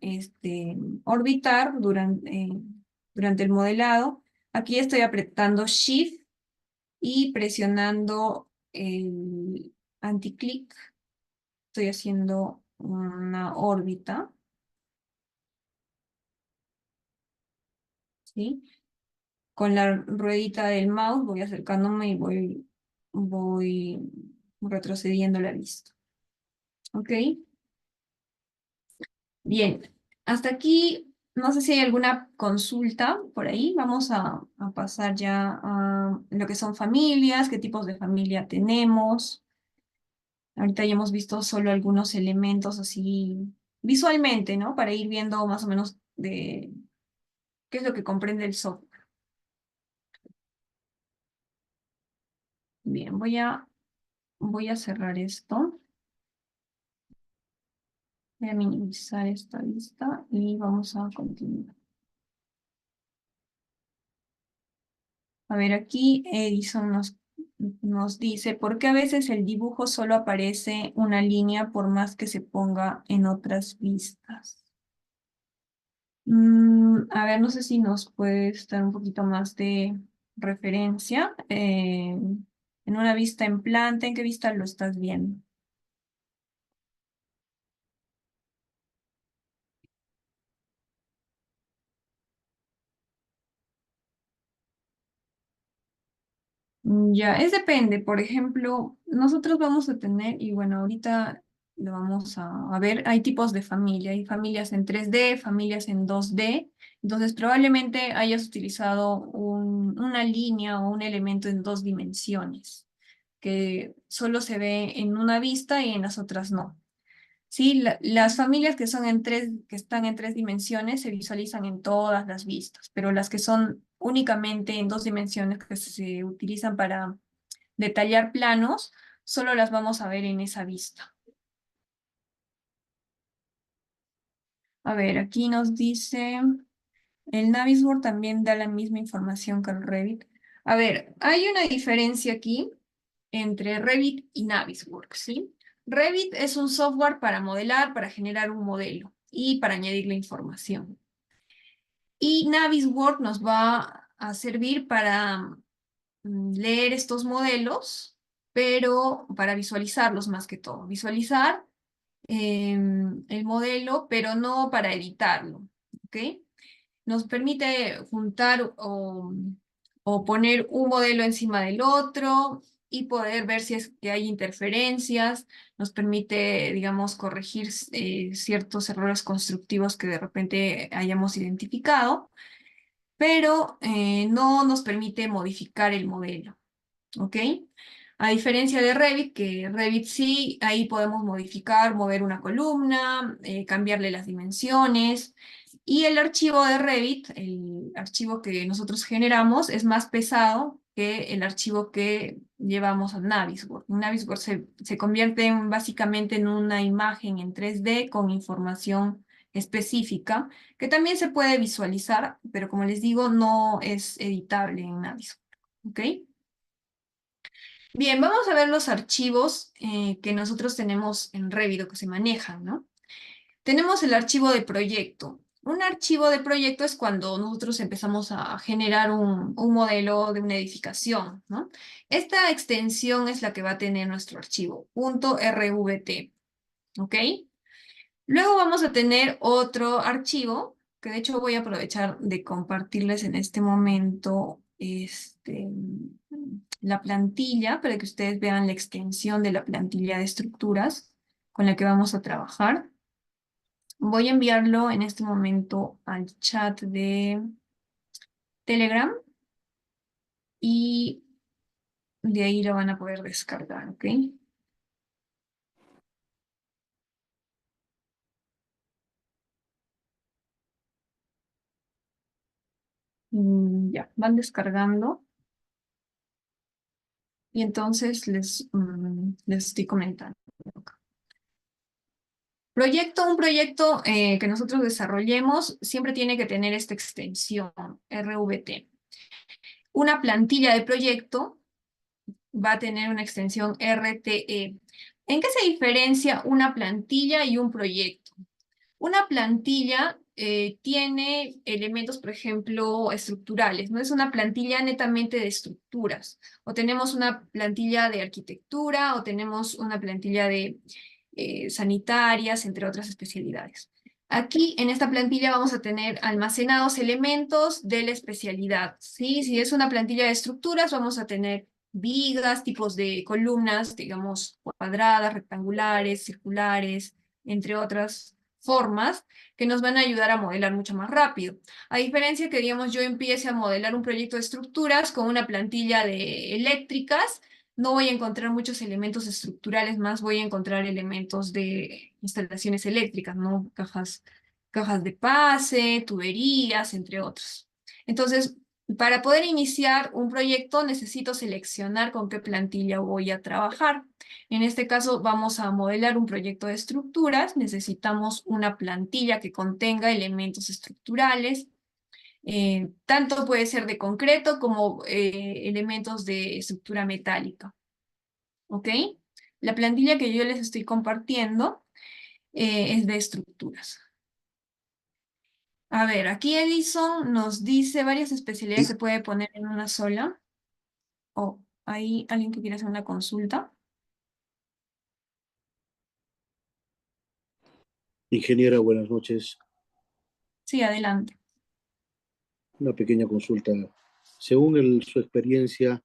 orbitar durante el modelado Aquí estoy apretando Shift y presionando el anticlick. Estoy haciendo una órbita, ¿sí? Con la ruedita del mouse voy acercándome y voy retrocediendo la vista. ¿Ok? Bien, hasta aquí, no sé si hay alguna consulta por ahí. Vamos a pasar ya a lo que son familias, qué tipos de familia tenemos. Ahorita ya hemos visto solo algunos elementos así visualmente, ¿no? Para ir viendo más o menos de qué es lo que comprende el software. Bien, voy a cerrar esto. Voy a minimizar esta vista y vamos a continuar. A ver, aquí Edison nos dice, ¿por qué a veces el dibujo solo aparece una línea por más que se ponga en otras vistas? A ver, no sé si nos puede dar un poquito más de referencia. En una vista en planta, ¿en qué vista lo estás viendo? Ya, es depende. Por ejemplo, nosotros vamos a tener, y bueno, ahorita lo vamos a ver, hay tipos de familia. Hay familias en 3D, familias en 2D. Entonces, probablemente hayas utilizado una línea o un elemento en 2 dimensiones, que solo se ve en una vista y en las otras no. Sí, las familias que son que están en 3 dimensiones se visualizan en todas las vistas, pero las que son únicamente en 2 dimensiones, que se utilizan para detallar planos, solo las vamos a ver en esa vista. A ver, aquí nos dice, el Navisworks también da la misma información que el Revit. A ver, hay una diferencia aquí entre Revit y Navisworks, ¿sí? Revit es un software para modelar, para generar un modelo y para añadirle información. Y Navisworks nos va a servir para leer estos modelos, pero para visualizarlos más que todo. Visualizar el modelo, pero no para editarlo, ¿ok? Nos permite juntar o poner un modelo encima del otro y poder ver si es que hay interferencias. Nos permite, digamos, corregir ciertos errores constructivos que de repente hayamos identificado, pero no nos permite modificar el modelo, ¿ok? A diferencia de Revit, que Revit sí, ahí podemos modificar, mover una columna, cambiarle las dimensiones. Y el archivo de Revit, el archivo que nosotros generamos, es más pesado que el archivo que llevamos a Navisworks. Navisworks se convierte básicamente en una imagen en 3D con información específica, que también se puede visualizar, pero como les digo, no es editable en Navisworks. ¿Ok? Bien, vamos a ver los archivos que nosotros tenemos en Revit o que se manejan, ¿no? Tenemos el archivo de proyecto. Un archivo de proyecto es cuando nosotros empezamos a generar un modelo de una edificación, ¿no? Esta extensión es la que va a tener nuestro archivo, .rvt, ¿ok? Luego vamos a tener otro archivo, que de hecho voy a aprovechar de compartirles en este momento la plantilla para que ustedes vean la extensión de la plantilla de estructuras con la que vamos a trabajar. Voy a enviarlo en este momento al chat de Telegram y de ahí lo van a poder descargar, ¿ok? Ya, van descargando. Y entonces les estoy comentando. Un proyecto que nosotros desarrollemos siempre tiene que tener esta extensión, RVT. Una plantilla de proyecto va a tener una extensión RTE. ¿En qué se diferencia una plantilla y un proyecto? Una plantilla tiene elementos, por ejemplo, estructurales. No es una plantilla netamente de estructuras. O tenemos una plantilla de arquitectura, o tenemos una plantilla de sanitarias, entre otras especialidades. Aquí en esta plantilla vamos a tener almacenados elementos de la especialidad, ¿sí? Si es una plantilla de estructuras, vamos a tener vigas, tipos de columnas, digamos, cuadradas, rectangulares, circulares, entre otras formas que nos van a ayudar a modelar mucho más rápido. A diferencia que, digamos, yo empiece a modelar un proyecto de estructuras con una plantilla de eléctricas, no voy a encontrar muchos elementos estructurales, más voy a encontrar elementos de instalaciones eléctricas, ¿no? Cajas de pase, tuberías, entre otros. Entonces, para poder iniciar un proyecto necesito seleccionar con qué plantilla voy a trabajar. En este caso vamos a modelar un proyecto de estructuras. Necesitamos una plantilla que contenga elementos estructurales. Tanto puede ser de concreto como elementos de estructura metálica. ¿Ok? La plantilla que yo les estoy compartiendo es de estructuras. A ver, aquí Edison nos dice varias especialidades se puede poner en una sola. O hay alguien que quiere hacer una consulta. Ingeniera, buenas noches. Sí, adelante. Una pequeña consulta. Según su experiencia,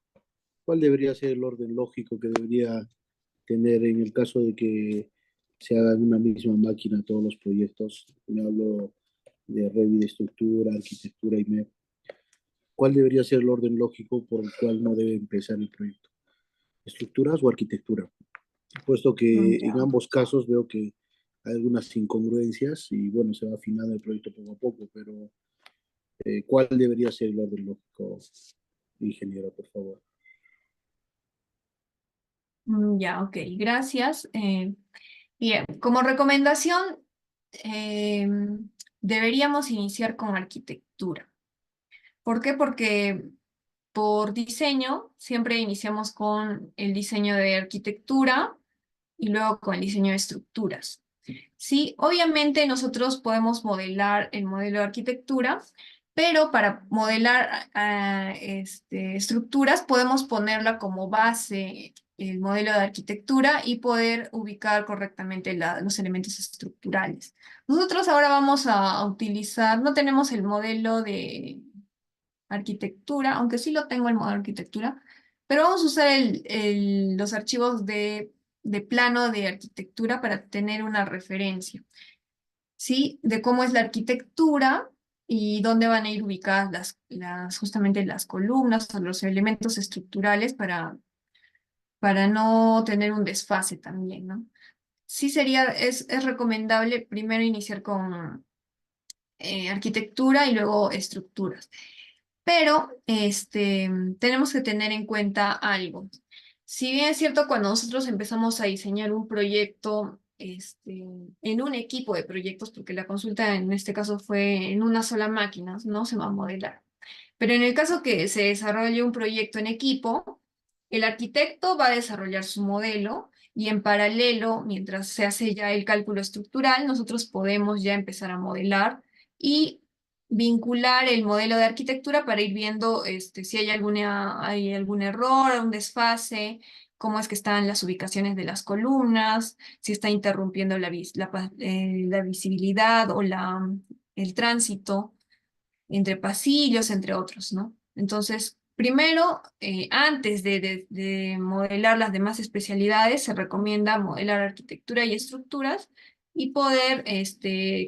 ¿cuál debería ser el orden lógico que debería tener en el caso de que se haga en una misma máquina todos los proyectos? Me hablo de Revit, de estructura, arquitectura y MEP. ¿Cuál debería ser el orden lógico por el cual no debe empezar el proyecto? ¿Estructuras o arquitectura? Puesto que en Ya. ambos casos veo que hay algunas incongruencias y bueno, se va afinando el proyecto poco a poco, pero ¿cuál debería ser el orden lógico, ingeniero, por favor? Ya, ok, gracias. Bien, como recomendación, eh, deberíamos iniciar con arquitectura. ¿Por qué? Porque por diseño siempre iniciamos con el diseño de arquitectura y luego con el diseño de estructuras. Sí, obviamente nosotros podemos modelar el modelo de arquitectura, pero para modelar estructuras podemos ponerla como base el modelo de arquitectura y poder ubicar correctamente los elementos estructurales. Nosotros ahora vamos a utilizar, no tenemos el modelo de arquitectura, aunque sí lo tengo el modelo de arquitectura, pero vamos a usar los archivos de plano de arquitectura para tener una referencia, ¿sí? De cómo es la arquitectura y dónde van a ir ubicadas justamente las columnas o los elementos estructurales para no tener un desfase también, ¿no? Sí es recomendable primero iniciar con arquitectura y luego estructuras. Pero tenemos que tener en cuenta algo. Si bien es cierto, cuando nosotros empezamos a diseñar un proyecto en un equipo de proyectos, porque la consulta en este caso fue en una sola máquina, no se va a modelar. Pero en el caso que se desarrolle un proyecto en equipo, el arquitecto va a desarrollar su modelo y en paralelo, mientras se hace ya el cálculo estructural, nosotros podemos ya empezar a modelar y vincular el modelo de arquitectura para ir viendo si hay algún error, un desfase, cómo es que están las ubicaciones de las columnas, si está interrumpiendo la visibilidad o el tránsito entre pasillos, entre otros, ¿no? Entonces, primero, antes de modelar las demás especialidades, se recomienda modelar arquitectura y estructuras y poder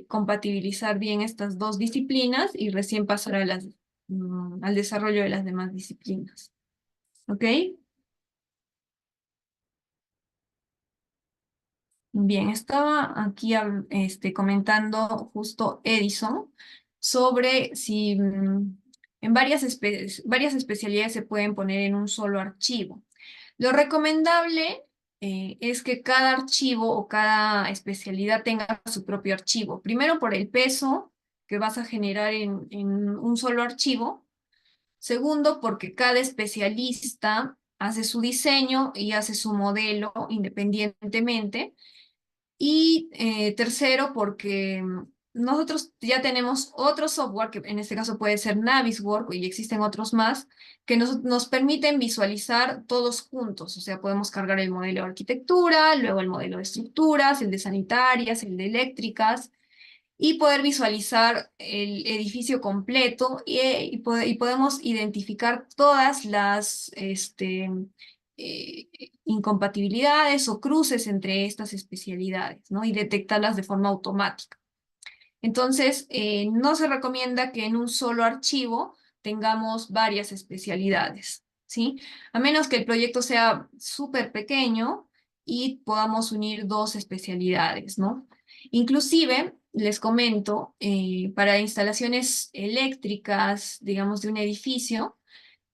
compatibilizar bien estas dos disciplinas y recién pasar al desarrollo de las demás disciplinas. ¿Ok? Bien, estaba aquí comentando justo Edison sobre si en varias especialidades se pueden poner en un solo archivo. Lo recomendable es que cada archivo o cada especialidad tenga su propio archivo. Primero por el peso que vas a generar en un solo archivo. Segundo, porque cada especialista hace su diseño y hace su modelo independientemente. Y tercero, porque nosotros ya tenemos otro software, que en este caso puede ser Navisworks, y existen otros más, que nos permiten visualizar todos juntos. O sea, podemos cargar el modelo de arquitectura, luego el modelo de estructuras, el de sanitarias, el de eléctricas, y poder visualizar el edificio completo y podemos identificar todas las incompatibilidades o cruces entre estas especialidades, ¿no? Y detectarlas de forma automática. Entonces, no se recomienda que en un solo archivo tengamos varias especialidades, ¿sí? A menos que el proyecto sea súper pequeño y podamos unir dos especialidades, ¿no? Inclusive, les comento, para instalaciones eléctricas, digamos, de un edificio,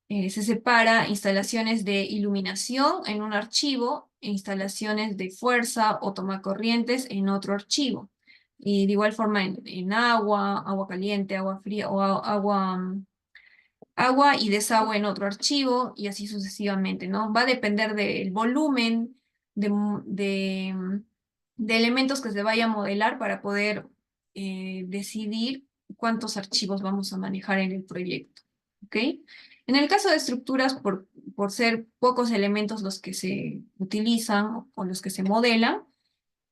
se separa instalaciones de iluminación en un archivo e instalaciones de fuerza o tomacorrientes en otro archivo. Y de igual forma en agua, agua caliente, agua fría o agua y desagüe en otro archivo y así sucesivamente, ¿no? Va a depender del volumen de elementos que se vaya a modelar para poder decidir cuántos archivos vamos a manejar en el proyecto, ¿ok? En el caso de estructuras, por ser pocos elementos los que se utilizan o los que se modelan,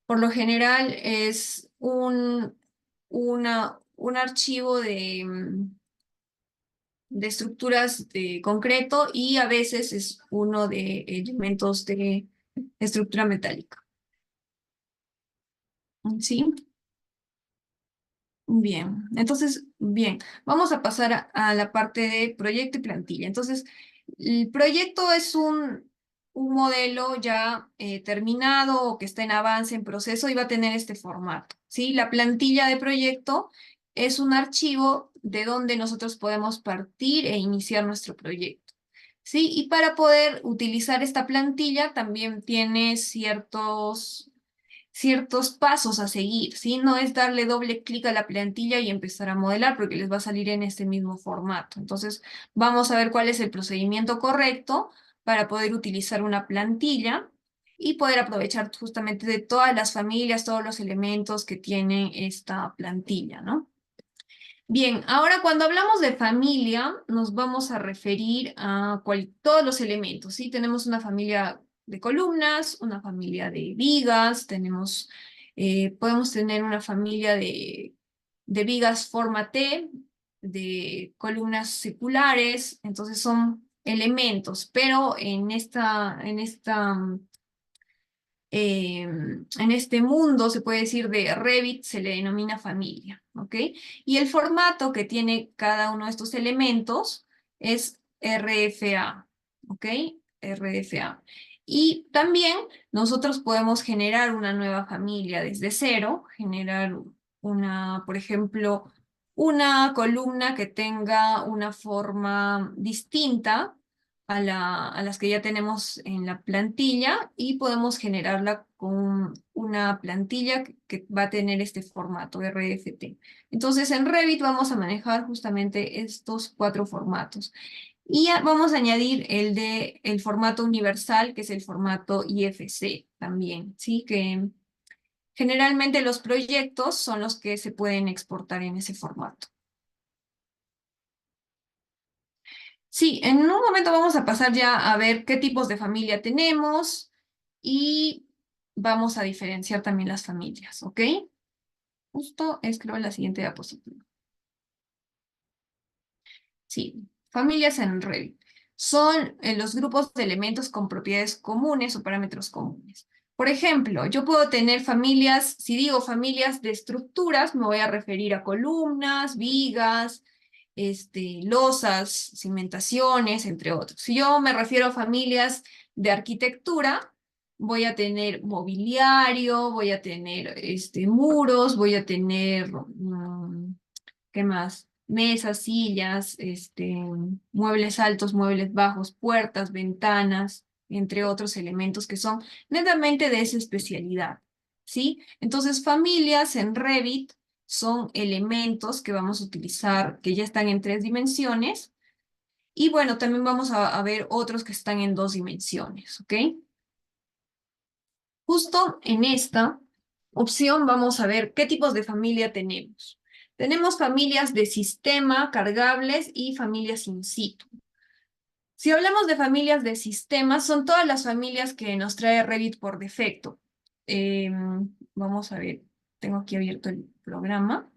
por lo general es un archivo de estructuras de concreto y a veces es uno de elementos de estructura metálica. ¿Sí? Bien, entonces, bien, vamos a pasar a la parte de proyecto y plantilla. Entonces, el proyecto es un modelo ya terminado o que está en avance, en proceso y va a tener este formato, ¿sí? La plantilla de proyecto es un archivo de donde nosotros podemos partir e iniciar nuestro proyecto, ¿sí? Y para poder utilizar esta plantilla también tiene ciertos pasos a seguir, ¿sí? No es darle doble clic a la plantilla y empezar a modelar porque les va a salir en este mismo formato. Entonces, vamos a ver cuál es el procedimiento correcto para poder utilizar una plantilla y poder aprovechar justamente de todas las familias, todos los elementos que tiene esta plantilla, ¿no? Bien, ahora cuando hablamos de familia, nos vamos a referir a todos los elementos, ¿sí? Tenemos una familia de columnas, una familia de vigas, podemos tener una familia de vigas forma T, de columnas seculares, entonces son elementos, pero en este mundo, se puede decir, de Revit, se le denomina familia, ¿ok? Y el formato que tiene cada uno de estos elementos es RFA, ¿ok? RFA. Y también nosotros podemos generar una nueva familia desde cero, generar por ejemplo, una columna que tenga una forma distinta a las que ya tenemos en la plantilla y podemos generarla con una plantilla que va a tener este formato RFT. Entonces en Revit vamos a manejar justamente estos 4 formatos. Y vamos a añadir el formato universal, que es el formato IFC también, ¿sí? Que generalmente los proyectos son los que se pueden exportar en ese formato. Sí, en un momento vamos a pasar ya a ver qué tipos de familia tenemos y vamos a diferenciar también las familias, ¿ok? Justo es creo la siguiente diapositiva. Sí, familias en Revit. Son los grupos de elementos con propiedades comunes o parámetros comunes. Por ejemplo, yo puedo tener familias, si digo familias de estructuras, me voy a referir a columnas, vigas, losas, cimentaciones, entre otros. Si yo me refiero a familias de arquitectura, voy a tener mobiliario, voy a tener muros, voy a tener, ¿qué más? Mesas, sillas, muebles altos, muebles bajos, puertas, ventanas, entre otros elementos que son netamente de esa especialidad, ¿sí? Entonces, familias en Revit son elementos que vamos a utilizar, que ya están en 3 dimensiones, y bueno, también vamos a ver otros que están en 2 dimensiones, ¿ok? Justo en esta opción vamos a ver qué tipos de familia tenemos. Tenemos familias de sistema, cargables y familias in situ. Si hablamos de familias de sistema, son todas las familias que nos trae Revit por defecto. Vamos a ver, tengo aquí abierto el programa.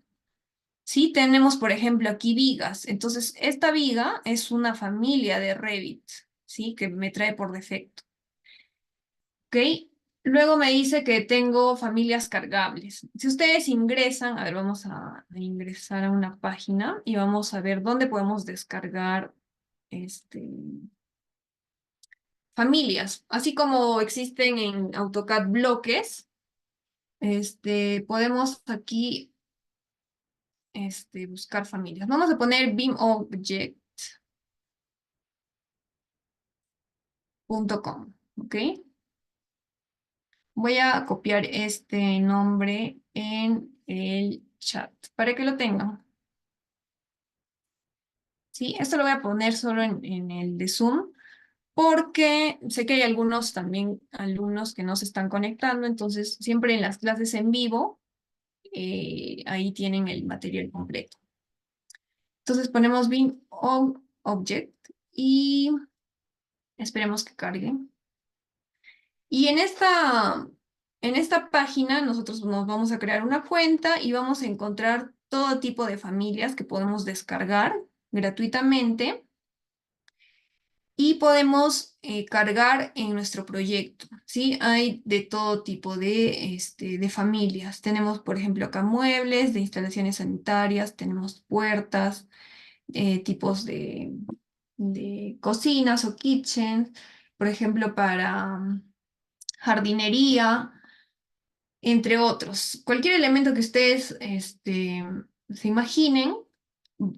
Sí, tenemos, por ejemplo, aquí vigas. Entonces, esta viga es una familia de Revit, ¿sí? Que me trae por defecto. ¿Ok? Luego me dice que tengo familias cargables. Si ustedes ingresan, a ver, vamos a ingresar a una página y vamos a ver dónde podemos descargar familias. Así como existen en AutoCAD bloques, podemos aquí buscar familias. Vamos a poner beamobject.com, ¿ok? Voy a copiar este nombre en el chat para que lo tengan. Sí, esto lo voy a poner solo en el de Zoom porque sé que hay algunos también alumnos que no se están conectando, entonces siempre en las clases en vivo, ahí tienen el material completo. Entonces ponemos bin object y esperemos que cargue. Y en esta página nosotros nos vamos a crear una cuenta y vamos a encontrar todo tipo de familias que podemos descargar gratuitamente y podemos cargar en nuestro proyecto, ¿sí? Hay de todo tipo de familias. Tenemos, por ejemplo, acá muebles, de instalaciones sanitarias, tenemos puertas, tipos de cocinas o kitchen, por ejemplo, para jardinería, entre otros. Cualquier elemento que ustedes se imaginen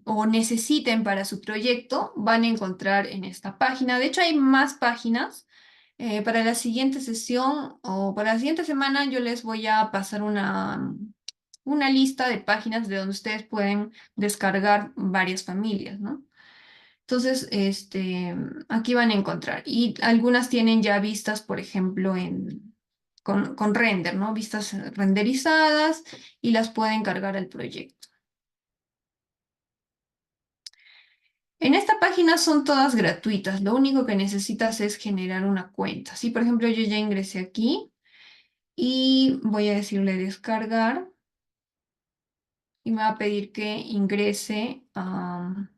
o necesiten para su proyecto, van a encontrar en esta página. De hecho, hay más páginas. Para la siguiente sesión o para la siguiente semana yo les voy a pasar una lista de páginas de donde ustedes pueden descargar varias familias, ¿no? Entonces, aquí van a encontrar. Y algunas tienen ya vistas, por ejemplo, con render, ¿no? Vistas renderizadas y las pueden cargar al proyecto. En esta página son todas gratuitas. Lo único que necesitas es generar una cuenta. Sí, por ejemplo, yo ya ingresé aquí y voy a decirle descargar y me va a pedir que ingrese a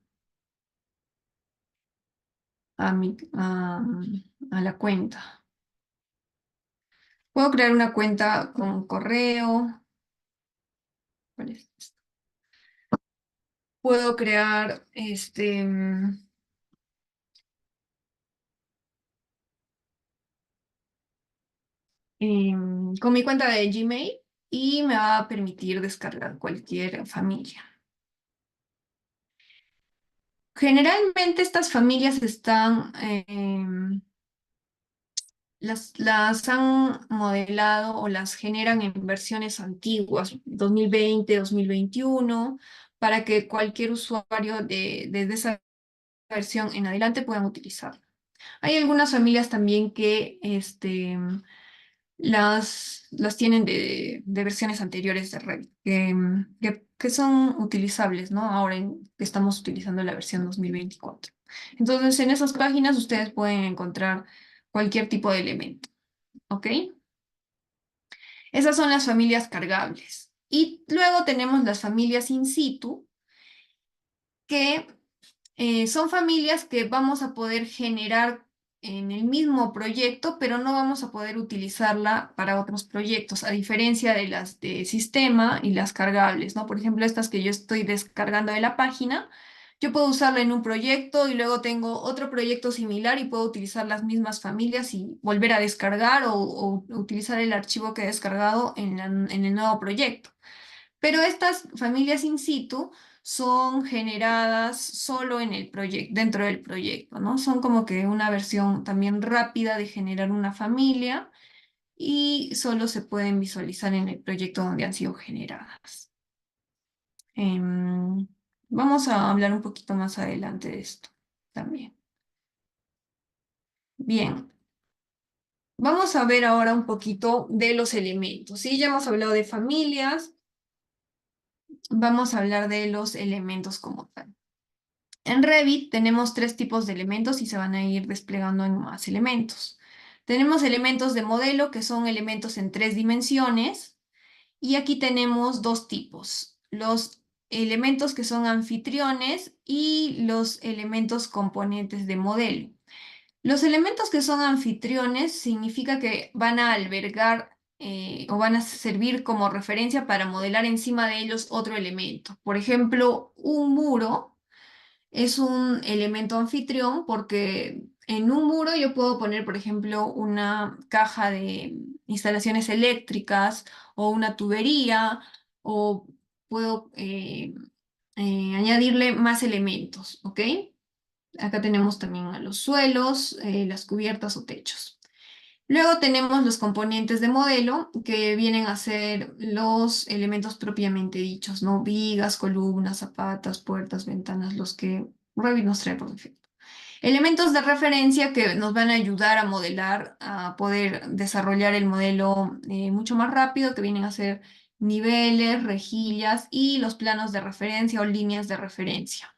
la cuenta. Puedo crear una cuenta con correo. ¿Cuál es esto? Puedo crear con mi cuenta de Gmail y me va a permitir descargar cualquier familia. Generalmente estas familias están, las han modelado o las generan en versiones antiguas, 2020, 2021, para que cualquier usuario desde esa versión en adelante puedan utilizarlo. Hay algunas familias también que las tienen de versiones anteriores de Revit, que son utilizables, ¿no? Ahora que estamos utilizando la versión 2024. Entonces, en esas páginas ustedes pueden encontrar cualquier tipo de elemento, ¿ok? Esas son las familias cargables. Y luego tenemos las familias in situ, que son familias que vamos a poder generar en el mismo proyecto, pero no vamos a poder utilizarla para otros proyectos, a diferencia de las de sistema y las cargables, ¿no? Por ejemplo, estas que yo estoy descargando de la página, yo puedo usarla en un proyecto y luego tengo otro proyecto similar y puedo utilizar las mismas familias y volver a descargar o utilizar el archivo que he descargado en el nuevo proyecto. Pero estas familias in situ son generadas solo en el proyecto, dentro del proyecto, ¿no? Son como que una versión también rápida de generar una familia y solo se pueden visualizar en el proyecto donde han sido generadas. Vamos a hablar un poquito más adelante de esto también. Bien. Vamos a ver ahora un poquito de los elementos, ¿sí? Ya hemos hablado de familias, vamos a hablar de los elementos como tal. En Revit tenemos tres tipos de elementos y se van a ir desplegando en más elementos. Tenemos elementos de modelo, que son elementos en 3 dimensiones, y aquí tenemos dos tipos: los elementos que son anfitriones y los elementos componentes de modelo. Los elementos que son anfitriones significa que van a albergar o van a servir como referencia para modelar encima de ellos otro elemento. Por ejemplo, un muro es un elemento anfitrión porque en un muro yo puedo poner, por ejemplo, una caja de instalaciones eléctricas o una tubería, o puedo añadirle más elementos, ¿ok? Acá tenemos también a los suelos, las cubiertas o techos. Luego tenemos los componentes de modelo, que vienen a ser los elementos propiamente dichos, ¿no? Vigas, columnas, zapatas, puertas, ventanas, los que Revit nos trae por defecto. Elementos de referencia que nos van a ayudar a modelar, a poder desarrollar el modelo mucho más rápido, que vienen a ser niveles, rejillas y los planos de referencia o líneas de referencia,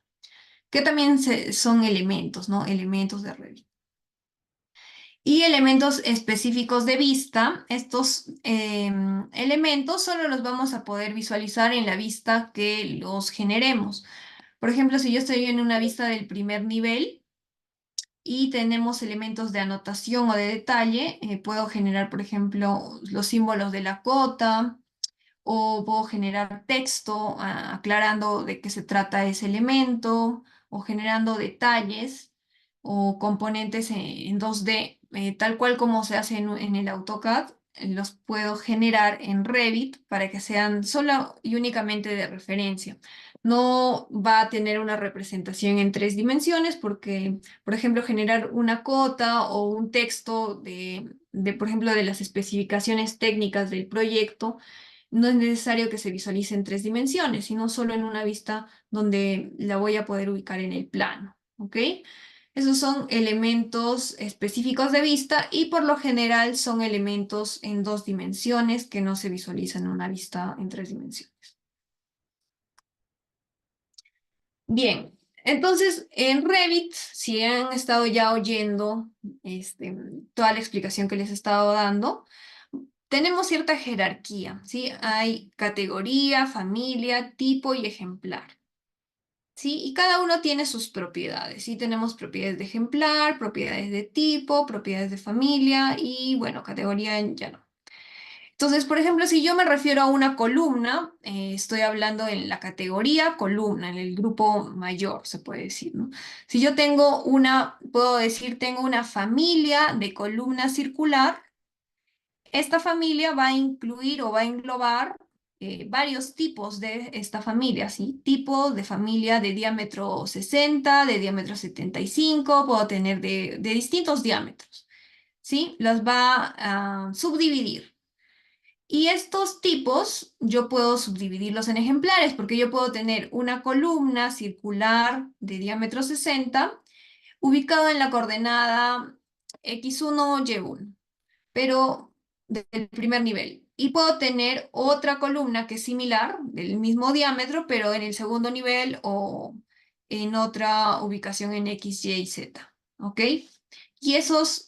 que también son elementos, ¿no? Elementos de Revit. Y elementos específicos de vista. Estos elementos solo los vamos a poder visualizar en la vista que los generemos. Por ejemplo, si yo estoy en una vista del primer nivel y tenemos elementos de anotación o de detalle, puedo generar, por ejemplo, los símbolos de la cota, o puedo generar texto aclarando de qué se trata ese elemento, o generando detalles o componentes en 2D, tal cual como se hace en el AutoCAD. Los puedo generar en Revit para que sean solo y únicamente de referencia. No va a tener una representación en 3 dimensiones porque, por ejemplo, generar una cota o un texto por ejemplo, de las especificaciones técnicas del proyecto, no es necesario que se visualice en 3 dimensiones, sino solo en una vista donde la voy a poder ubicar en el plano, ¿ok? Esos son elementos específicos de vista y por lo general son elementos en 2 dimensiones que no se visualizan en una vista en 3 dimensiones. Bien, entonces en Revit, si han estado ya oyendo toda la explicación que les he estado dando, tenemos cierta jerarquía, ¿sí? Hay categoría, familia, tipo y ejemplar, ¿sí? Y cada uno tiene sus propiedades, ¿sí? Tenemos propiedades de ejemplar, propiedades de tipo, propiedades de familia y, bueno, categoría ya no. Entonces, por ejemplo, si yo me refiero a una columna, estoy hablando en la categoría columna, en el grupo mayor, se puede decir, ¿no? Si yo puedo decir, tengo una familia de columna circular. Esta familia va a incluir o va a englobar varios tipos de esta familia, ¿sí? Tipo de familia de diámetro 60, de diámetro 75, puedo tener de distintos diámetros, ¿sí? Las va a subdividir. Y estos tipos yo puedo subdividirlos en ejemplares, porque yo puedo tener una columna circular de diámetro 60 ubicado en la coordenada x1, y1, pero del primer nivel. Y puedo tener otra columna que es similar, del mismo diámetro, pero en el segundo nivel o en otra ubicación en X, Y y Z. ¿Ok? Y esos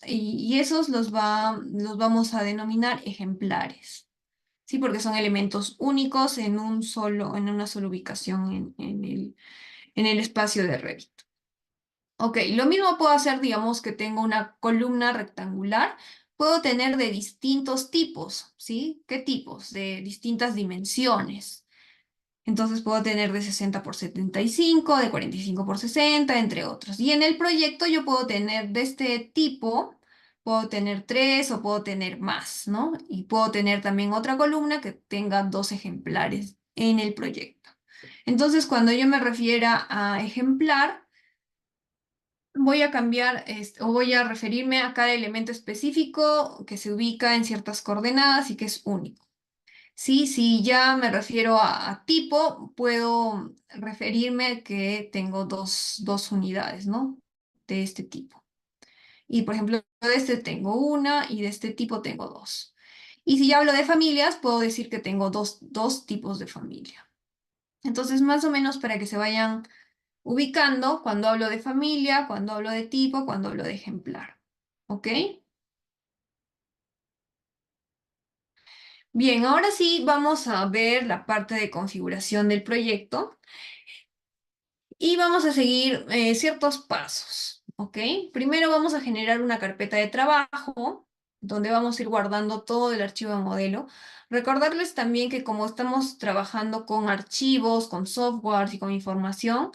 los vamos a denominar ejemplares. ¿Sí? Porque son elementos únicos en una sola ubicación en el espacio de Revit. Ok, lo mismo puedo hacer, digamos que tengo una columna rectangular, puedo tener de distintos tipos, ¿sí? ¿Qué tipos? De distintas dimensiones. Entonces puedo tener de 60 por 75, de 45 por 60, entre otros. Y en el proyecto yo puedo tener de este tipo, puedo tener 3 o puedo tener más, ¿no? Y puedo tener también otra columna que tenga 2 ejemplares en el proyecto. Entonces, cuando yo me refiera a ejemplar, voy a cambiar o voy a referirme a cada elemento específico que se ubica en ciertas coordenadas y que es único. Sí, si ya me refiero a tipo, puedo referirme que tengo dos unidades, ¿no? De este tipo. Y por ejemplo, de este tengo una y de este tipo tengo dos. Y si ya hablo de familias, puedo decir que tengo dos tipos de familia. Entonces, más o menos para que se vayan ubicando cuando hablo de familia, cuando hablo de tipo, cuando hablo de ejemplar. ¿Ok? Bien, ahora sí vamos a ver la parte de configuración del proyecto y vamos a seguir ciertos pasos. ¿Ok? Primero vamos a generar una carpeta de trabajo donde vamos a ir guardando todo el archivo de modelo. Recordarles también que como estamos trabajando con archivos, con softwares y con información,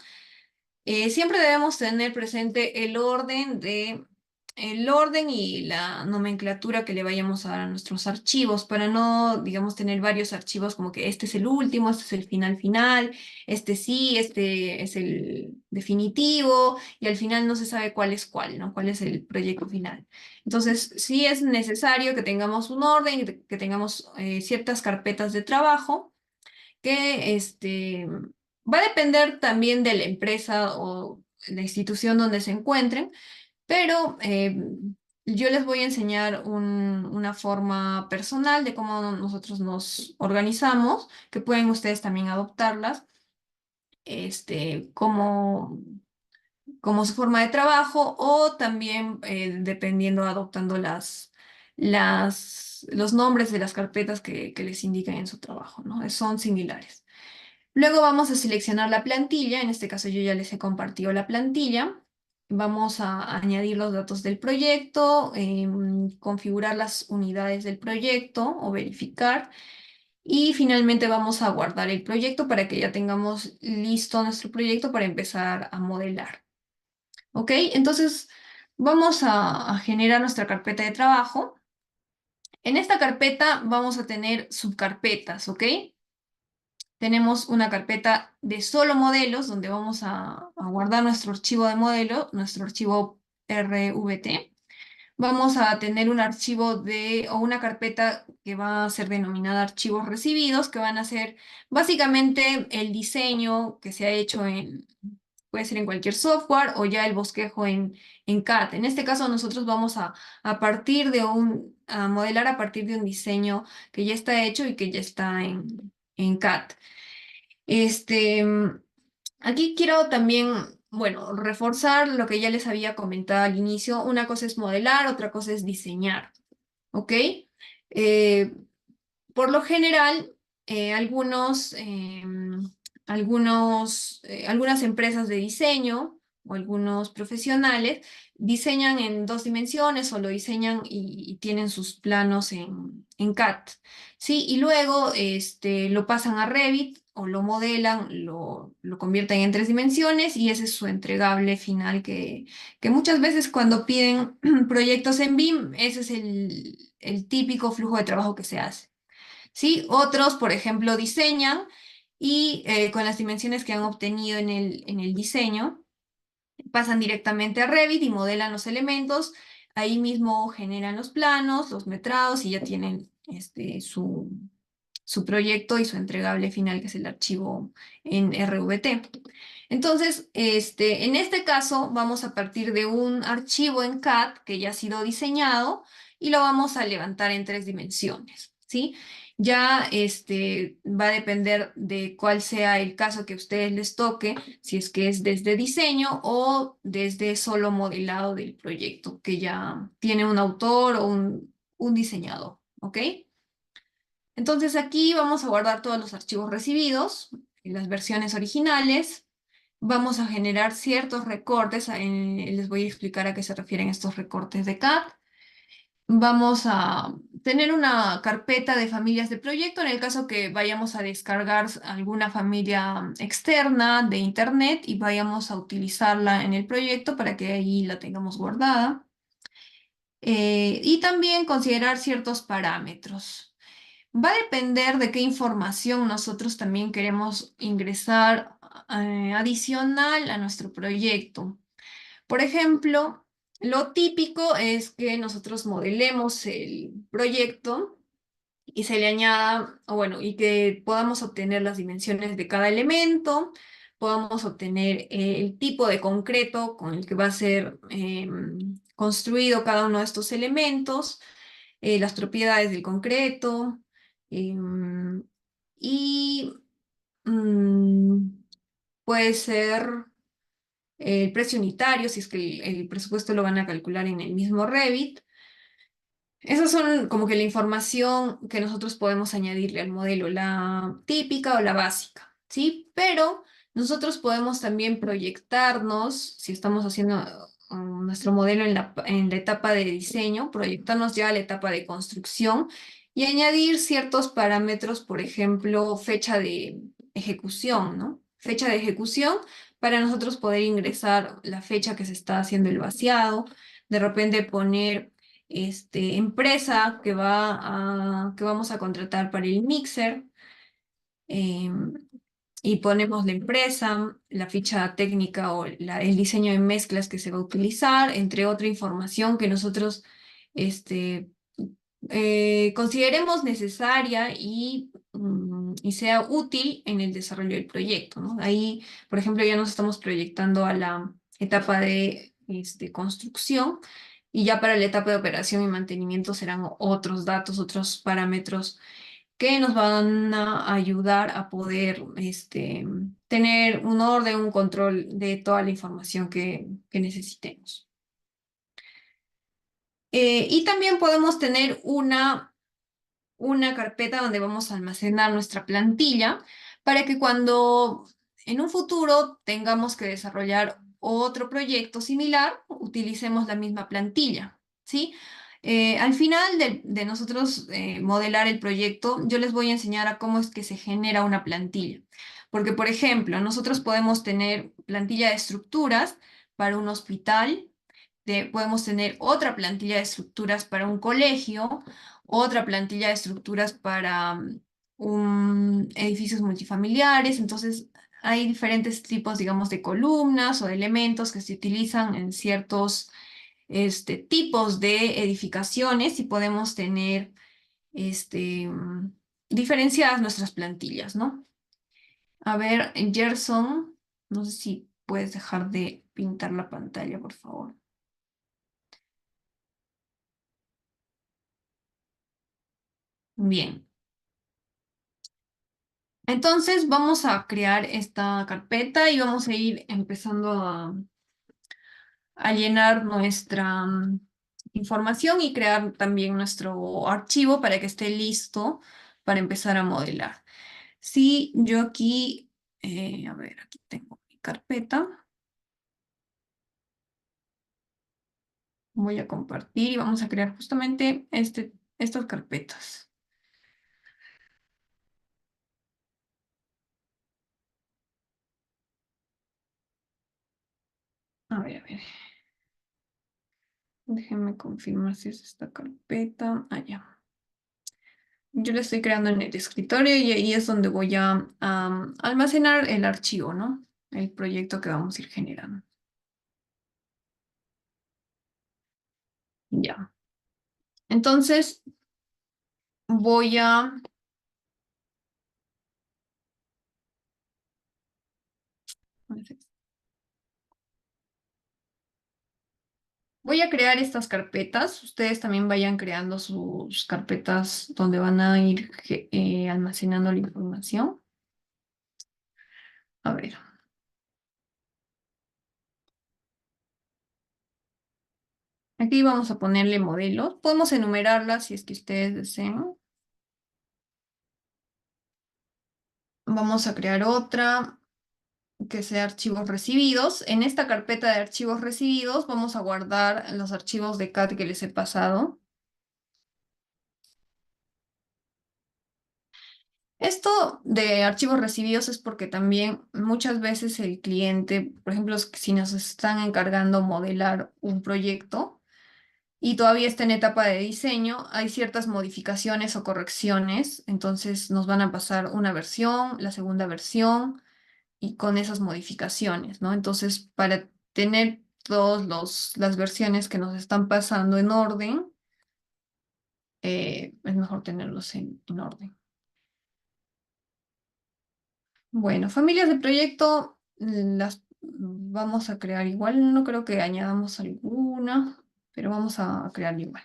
siempre debemos tener presente el orden y la nomenclatura que le vayamos a dar a nuestros archivos para no, digamos, tener varios archivos como que este es el último, este es el final, este sí, este es el definitivo y al final no se sabe cuál es cuál, ¿no? Cuál es el proyecto final. Entonces, sí es necesario que tengamos un orden, que tengamos ciertas carpetas de trabajo que va a depender también de la empresa o la institución donde se encuentren, pero yo les voy a enseñar una forma personal de cómo nosotros nos organizamos, que pueden ustedes también adoptarlas, como, como su forma de trabajo o también dependiendo, adoptando los nombres de las carpetas que les indican en su trabajo, ¿no? Son similares. Luego vamos a seleccionar la plantilla, en este caso yo ya les he compartido la plantilla. Vamos a añadir los datos del proyecto, configurar las unidades del proyecto o verificar. Y finalmente vamos a guardar el proyecto para que ya tengamos listo nuestro proyecto para empezar a modelar. ¿Ok? Entonces vamos a generar nuestra carpeta de trabajo. En esta carpeta vamos a tener subcarpetas, ¿ok? Tenemos una carpeta de solo modelos donde vamos a guardar nuestro archivo de modelo, nuestro archivo RVT. Vamos a tener un archivo o una carpeta que va a ser denominada archivos recibidos, que van a ser básicamente el diseño que se ha hecho puede ser en cualquier software o ya el bosquejo en CAD. En este caso nosotros vamos a partir de a modelar a partir de un diseño que ya está hecho y que ya está en CAD. Aquí quiero también, bueno, reforzar lo que ya les había comentado al inicio. Una cosa es modelar, otra cosa es diseñar, ¿ok? Eh, por lo general, algunas empresas de diseño o algunos profesionales diseñan en 2 dimensiones o lo diseñan y tienen sus planos en CAD, ¿sí? Y luego lo pasan a Revit o lo modelan, lo convierten en 3 dimensiones y ese es su entregable final que muchas veces cuando piden proyectos en BIM, ese es el típico flujo de trabajo que se hace. ¿Sí? Otros, por ejemplo, diseñan y con las dimensiones que han obtenido en el diseño, pasan directamente a Revit y modelan los elementos. Ahí mismo generan los planos, los metrados y ya tienen su proyecto y su entregable final, que es el archivo en RVT. Entonces, en este caso, vamos a partir de un archivo en CAD que ya ha sido diseñado y lo vamos a levantar en 3 dimensiones, ¿sí? Ya va a depender de cuál sea el caso que a ustedes les toque, si es que es desde diseño o desde solo modelado del proyecto, que ya tiene un autor o un diseñador, ¿ok? Entonces aquí vamos a guardar todos los archivos recibidos, las versiones originales. Vamos a generar ciertos recortes, les voy a explicar a qué se refieren estos recortes de CAD. Vamos a tener una carpeta de familias de proyecto en el caso que vayamos a descargar alguna familia externa de internet y vayamos a utilizarla en el proyecto para que ahí la tengamos guardada. Y también considerar ciertos parámetros. Va a depender de qué información nosotros también queremos ingresar adicional a nuestro proyecto. Por ejemplo, lo típico es que nosotros modelemos el proyecto y se le añada, o bueno, y que podamos obtener las dimensiones de cada elemento, podamos obtener el tipo de concreto con el que va a ser construido cada uno de estos elementos, las propiedades del concreto, em, y mm, puede ser el precio unitario, si es que el presupuesto lo van a calcular en el mismo Revit. Esas son como que la información que nosotros podemos añadirle al modelo, la típica o la básica, ¿sí? Pero nosotros podemos también proyectarnos, si estamos haciendo nuestro modelo en la etapa de diseño, proyectarnos ya a la etapa de construcción y añadir ciertos parámetros, por ejemplo, fecha de ejecución, ¿no? Fecha de ejecución para nosotros poder ingresar la fecha que se está haciendo el vaciado, de repente poner empresa que vamos a contratar para el mixer, em, y ponemos la empresa, la ficha técnica o el diseño de mezclas que se va a utilizar, entre otra información que nosotros este, consideremos necesaria y sea útil en el desarrollo del proyecto, ¿no? Ahí, por ejemplo, ya nos estamos proyectando a la etapa de construcción y ya para la etapa de operación y mantenimiento serán otros datos, otros parámetros que nos van a ayudar a poder tener un orden, un control de toda la información que necesitemos. Y también podemos tener una carpeta donde vamos a almacenar nuestra plantilla para que cuando en un futuro tengamos que desarrollar otro proyecto similar, utilicemos la misma plantilla, ¿sí? Al final de nosotros modelar el proyecto, yo les voy a enseñar a cómo es que se genera una plantilla. Porque, por ejemplo, nosotros podemos tener plantilla de estructuras para un hospital, podemos tener otra plantilla de estructuras para un colegio, otra plantilla de estructuras para edificios multifamiliares. Entonces, hay diferentes tipos, digamos, de columnas o de elementos que se utilizan en ciertos tipos de edificaciones y podemos tener diferenciadas nuestras plantillas, ¿no? A ver, Gerson, no sé si puedes dejar de pintar la pantalla, por favor. Bien. Entonces vamos a crear esta carpeta y vamos a ir empezando a llenar nuestra información y crear también nuestro archivo para que esté listo para empezar a modelar. Sí, yo aquí, a ver, aquí tengo mi carpeta. Voy a compartir y vamos a crear justamente estas carpetas. A ver, a ver. Déjenme confirmar si es esta carpeta. Ah, ya. Yo la estoy creando en el escritorio y ahí es donde voy a almacenar el archivo, ¿no? El proyecto que vamos a ir generando. Ya. Entonces, voy a... Voy a crear estas carpetas. Ustedes también vayan creando sus carpetas donde van a ir almacenando la información. A ver. Aquí vamos a ponerle modelos. Podemos enumerarlas si es que ustedes desean. Vamos a crear otra que sea archivos recibidos. En esta carpeta de archivos recibidos vamos a guardar los archivos de CAD que les he pasado. Esto de archivos recibidos es porque también muchas veces el cliente, por ejemplo, si nos están encargando modelar un proyecto y todavía está en etapa de diseño, hay ciertas modificaciones o correcciones, entonces nos van a pasar una versión, la segunda versión y con esas modificaciones, ¿no? Entonces, para tener todas las versiones que nos están pasando en orden, es mejor tenerlos en orden. Bueno, familias de proyecto, las vamos a crear igual. No creo que añadamos alguna, pero vamos a crear igual.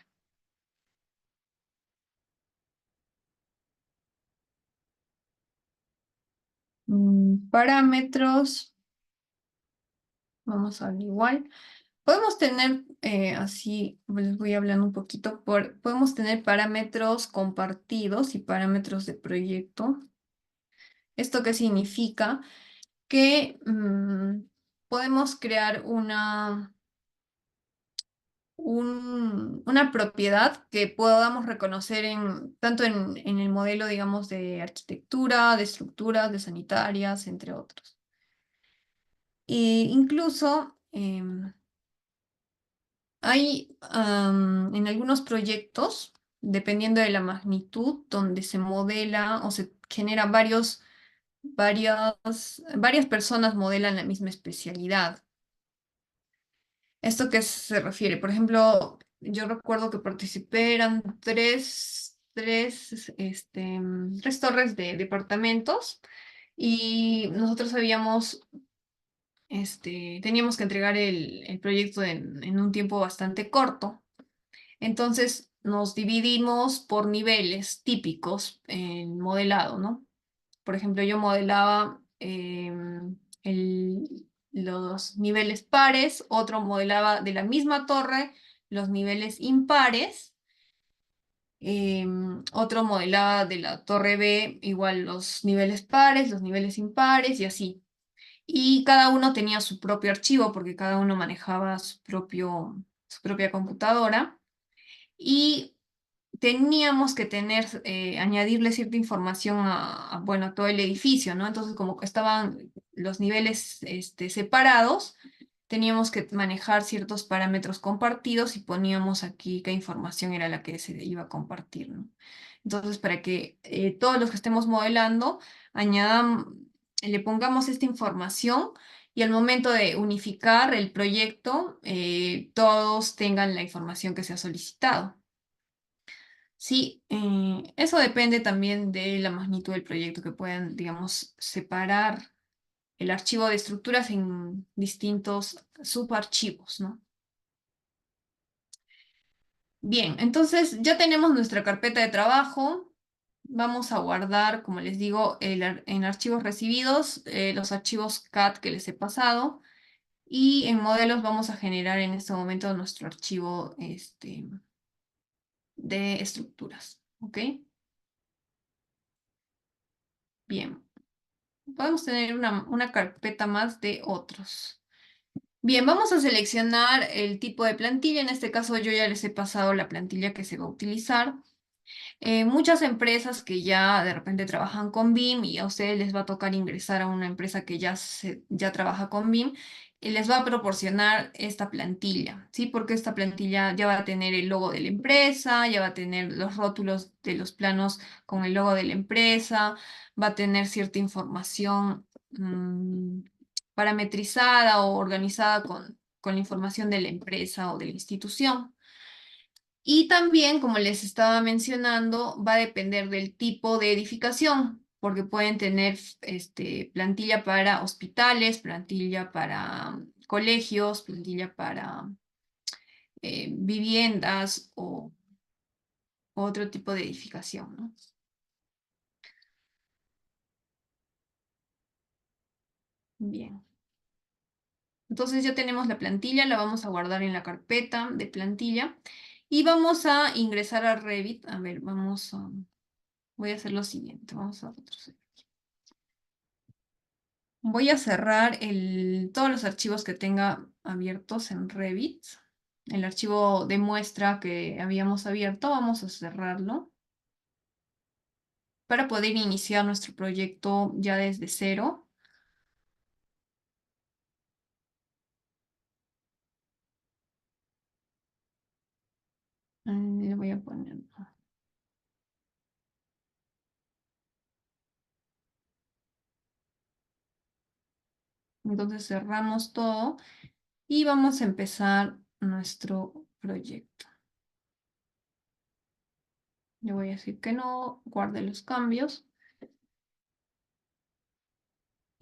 Parámetros, vamos a darle igual. Podemos tener, así les voy hablando un poquito, podemos tener parámetros compartidos y parámetros de proyecto. ¿Esto qué significa? Que podemos crear una propiedad que podamos reconocer tanto en el modelo, digamos, de arquitectura, de estructuras, de sanitarias, entre otros. E incluso hay en algunos proyectos, dependiendo de la magnitud, donde se modela o se genera varias personas modelan la misma especialidad. ¿Esto qué se refiere? Por ejemplo, yo recuerdo que participé, eran tres torres de departamentos y nosotros teníamos que entregar el proyecto en un tiempo bastante corto. Entonces nos dividimos por niveles típicos en modelado, ¿no? Por ejemplo, yo modelaba los niveles pares, otro modelaba de la misma torre los niveles impares, otro modelaba de la torre B igual los niveles pares, los niveles impares y así. Y cada uno tenía su propio archivo porque cada uno manejaba su propia computadora. Y teníamos que añadirle cierta información bueno, a todo el edificio, ¿no? Entonces, como que estaban los niveles separados, teníamos que manejar ciertos parámetros compartidos y poníamos aquí qué información era la que se iba a compartir, ¿no? Entonces, para que todos los que estemos modelando, le pongamos esta información y al momento de unificar el proyecto, todos tengan la información que se ha solicitado. Sí, eso depende también de la magnitud del proyecto, que puedan, digamos, separar el archivo de estructuras en distintos subarchivos, ¿no? Bien, entonces ya tenemos nuestra carpeta de trabajo. Vamos a guardar, como les digo, en archivos recibidos, los archivos CAD que les he pasado. Y en modelos vamos a generar en este momento nuestro archivo de estructuras, ¿ok? Bien. Podemos tener una carpeta más de otros. Bien, vamos a seleccionar el tipo de plantilla. En este caso yo ya les he pasado la plantilla que se va a utilizar. Muchas empresas que ya de repente trabajan con BIM y a ustedes les va a tocar ingresar a una empresa que ya trabaja con BIM y les va a proporcionar esta plantilla, ¿sí? Porque esta plantilla ya va a tener el logo de la empresa, ya va a tener los rótulos de los planos con el logo de la empresa, va a tener cierta información parametrizada o organizada con la información de la empresa o de la institución. Y también, como les estaba mencionando, va a depender del tipo de edificación, porque pueden tener plantilla para hospitales, plantilla para colegios, plantilla para viviendas o otro tipo de edificación, ¿no? Bien. Entonces ya tenemos la plantilla, la vamos a guardar en la carpeta de plantilla y vamos a ingresar a Revit. A ver, voy a hacer lo siguiente, vamos a retroceder. Voy a cerrar todos los archivos que tenga abiertos en Revit. El archivo de muestra que habíamos abierto, vamos a cerrarlo para poder iniciar nuestro proyecto ya desde cero. Le voy a poner. Entonces cerramos todo y vamos a empezar nuestro proyecto. Le voy a decir que no, guarde los cambios.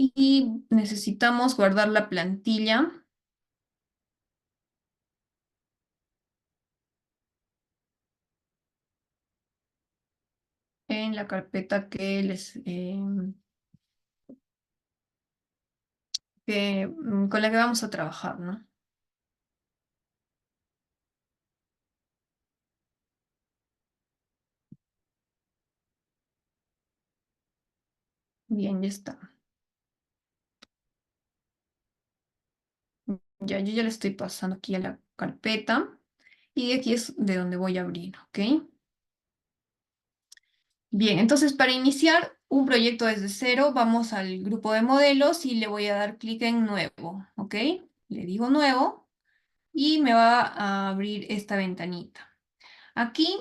Y necesitamos guardar la plantilla en la carpeta con la que vamos a trabajar, ¿no? Bien, ya está. Ya, yo ya le estoy pasando aquí a la carpeta y aquí es de donde voy a abrir, ¿ok? Bien, entonces para iniciar un proyecto desde cero, vamos al grupo de modelos y le voy a dar clic en nuevo, ¿ok? Le digo nuevo y me va a abrir esta ventanita. Aquí,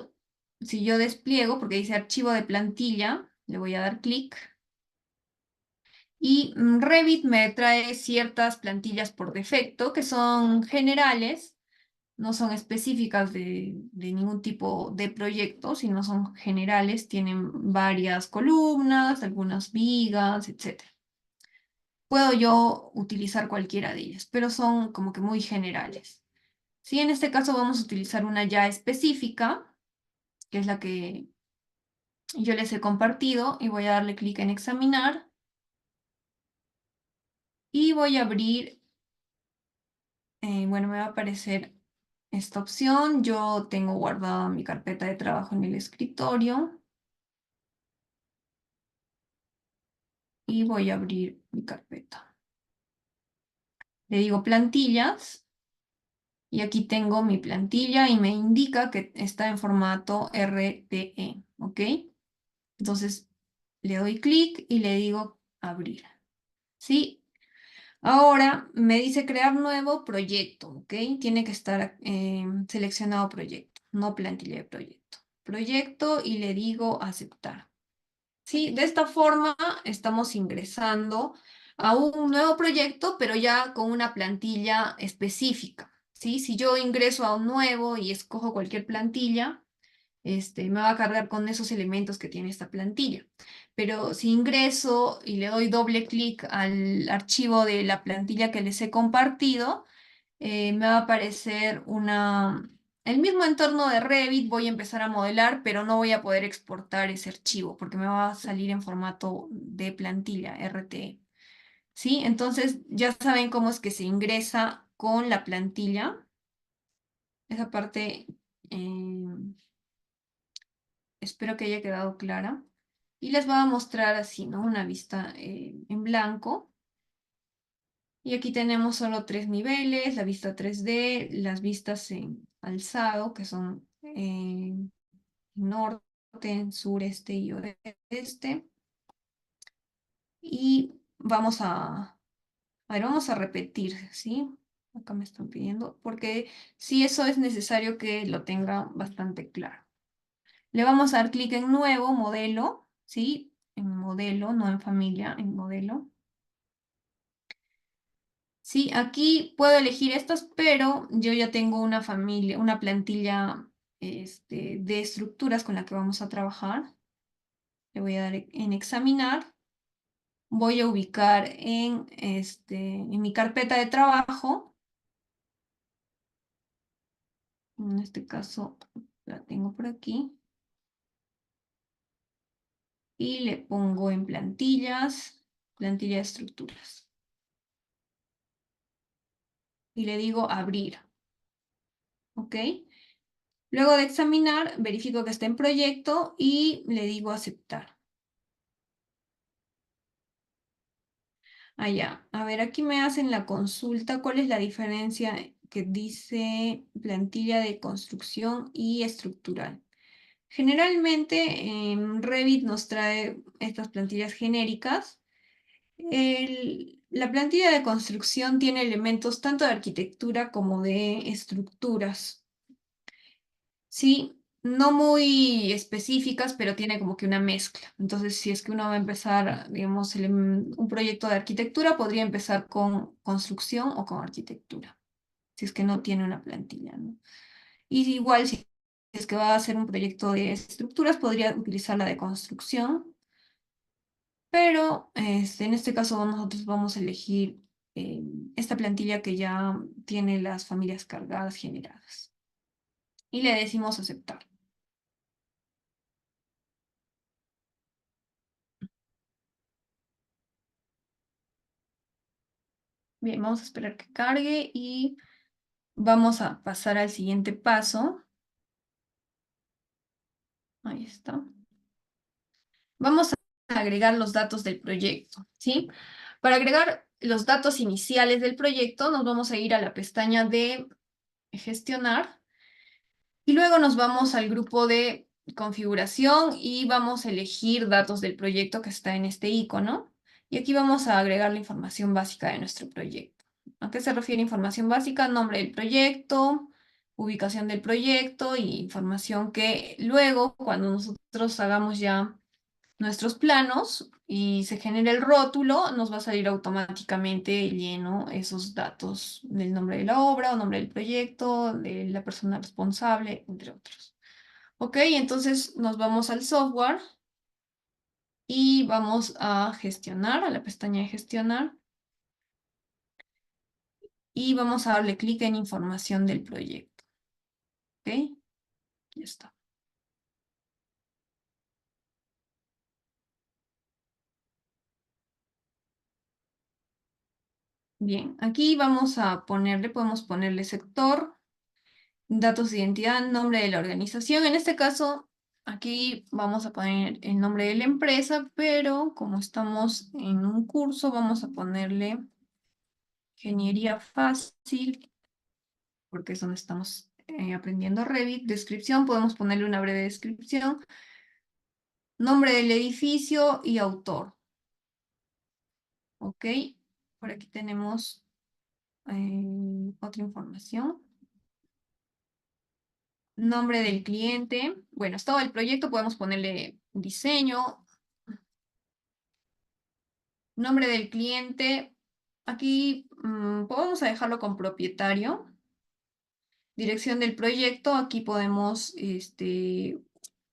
si yo despliego, porque dice archivo de plantilla, le voy a dar clic. Y Revit me trae ciertas plantillas por defecto que son generales, no son específicas de ningún tipo de proyecto, sino son generales, tienen varias columnas, algunas vigas, etc. Puedo yo utilizar cualquiera de ellas, pero son como que muy generales. Sí, en este caso vamos a utilizar una ya específica, que es la que yo les he compartido, y voy a darle clic en examinar y voy a abrir, bueno, me va a aparecer esta opción. Yo tengo guardada mi carpeta de trabajo en el escritorio y voy a abrir mi carpeta. Le digo plantillas y aquí tengo mi plantilla y me indica que está en formato RTE, ¿ok? Entonces le doy clic y le digo abrir. ¿Sí? Ahora me dice crear nuevo proyecto, ¿ok? Tiene que estar seleccionado proyecto, no plantilla de proyecto. Proyecto y le digo aceptar. Sí, de esta forma estamos ingresando a un nuevo proyecto, pero ya con una plantilla específica. ¿Sí? Si yo ingreso a un nuevo y escojo cualquier plantilla, me va a cargar con esos elementos que tiene esta plantilla. Pero si ingreso y le doy doble clic al archivo de la plantilla que les he compartido, me va a aparecer el mismo entorno de Revit. Voy a empezar a modelar, pero no voy a poder exportar ese archivo porque me va a salir en formato de plantilla RTE. ¿Sí? Entonces ya saben cómo es que se ingresa con la plantilla. Esa parte espero que haya quedado clara. Y les voy a mostrar así, ¿no? Una vista en blanco. Y aquí tenemos solo 3 niveles, la vista 3D, las vistas en alzado, que son norte, sureste y oeste. Y vamos a repetir, ¿sí? Acá me están pidiendo, porque sí, eso es necesario que lo tenga bastante claro. Le vamos a dar clic en nuevo, modelo, ¿sí? En modelo, no en familia, en modelo. Sí, aquí puedo elegir estas, pero yo ya tengo una familia, una plantilla de estructuras con la que vamos a trabajar. Le voy a dar en examinar. Voy a ubicar en mi carpeta de trabajo. En este caso la tengo por aquí. Y le pongo en plantillas, plantilla de estructuras. Y le digo abrir. ¿Ok? Luego de examinar, verifico que está en proyecto y le digo aceptar. Allá, a ver, aquí me hacen la consulta. ¿Cuál es la diferencia que dice plantilla de construcción y estructural? Generalmente Revit nos trae estas plantillas genéricas. La plantilla de construcción tiene elementos tanto de arquitectura como de estructuras. Sí, no muy específicas, pero tiene como que una mezcla. Entonces, si es que uno va a empezar, digamos, un proyecto de arquitectura, podría empezar con construcción o con arquitectura, si es que no tiene una plantilla, ¿no? Y igual, si es que va a hacer un proyecto de estructuras, podría utilizar la de construcción. Pero en este caso nosotros vamos a elegir esta plantilla que ya tiene las familias cargadas generadas. Y le decimos aceptar. Bien, vamos a esperar que cargue y vamos a pasar al siguiente paso. Ahí está. Vamos a agregar los datos del proyecto, ¿sí? Para agregar los datos iniciales del proyecto, nos vamos a ir a la pestaña de gestionar y luego nos vamos al grupo de configuración y vamos a elegir datos del proyecto que está en este icono. Y aquí vamos a agregar la información básica de nuestro proyecto. ¿A qué se refiere información básica? Nombre del proyecto, ubicación del proyecto y información que luego, cuando nosotros hagamos ya nuestros planos y se genera el rótulo, nos va a salir automáticamente lleno esos datos del nombre de la obra o nombre del proyecto, de la persona responsable, entre otros. Ok, entonces nos vamos al software y vamos a gestionar, a la pestaña de gestionar, y vamos a darle clic en información del proyecto. Ok, ya está. Bien, aquí vamos a ponerle, podemos ponerle sector, datos de identidad, nombre de la organización. En este caso, aquí vamos a poner el nombre de la empresa, pero como estamos en un curso, vamos a ponerle Ingeniería Fácil, porque es donde estamos aprendiendo Revit. Descripción, podemos ponerle una breve descripción. Nombre del edificio y autor. Ok, por aquí tenemos otra información. Nombre del cliente. Bueno, estado del proyecto, podemos ponerle diseño. Nombre del cliente. Aquí podemos dejarlo con propietario. Dirección del proyecto. Aquí podemos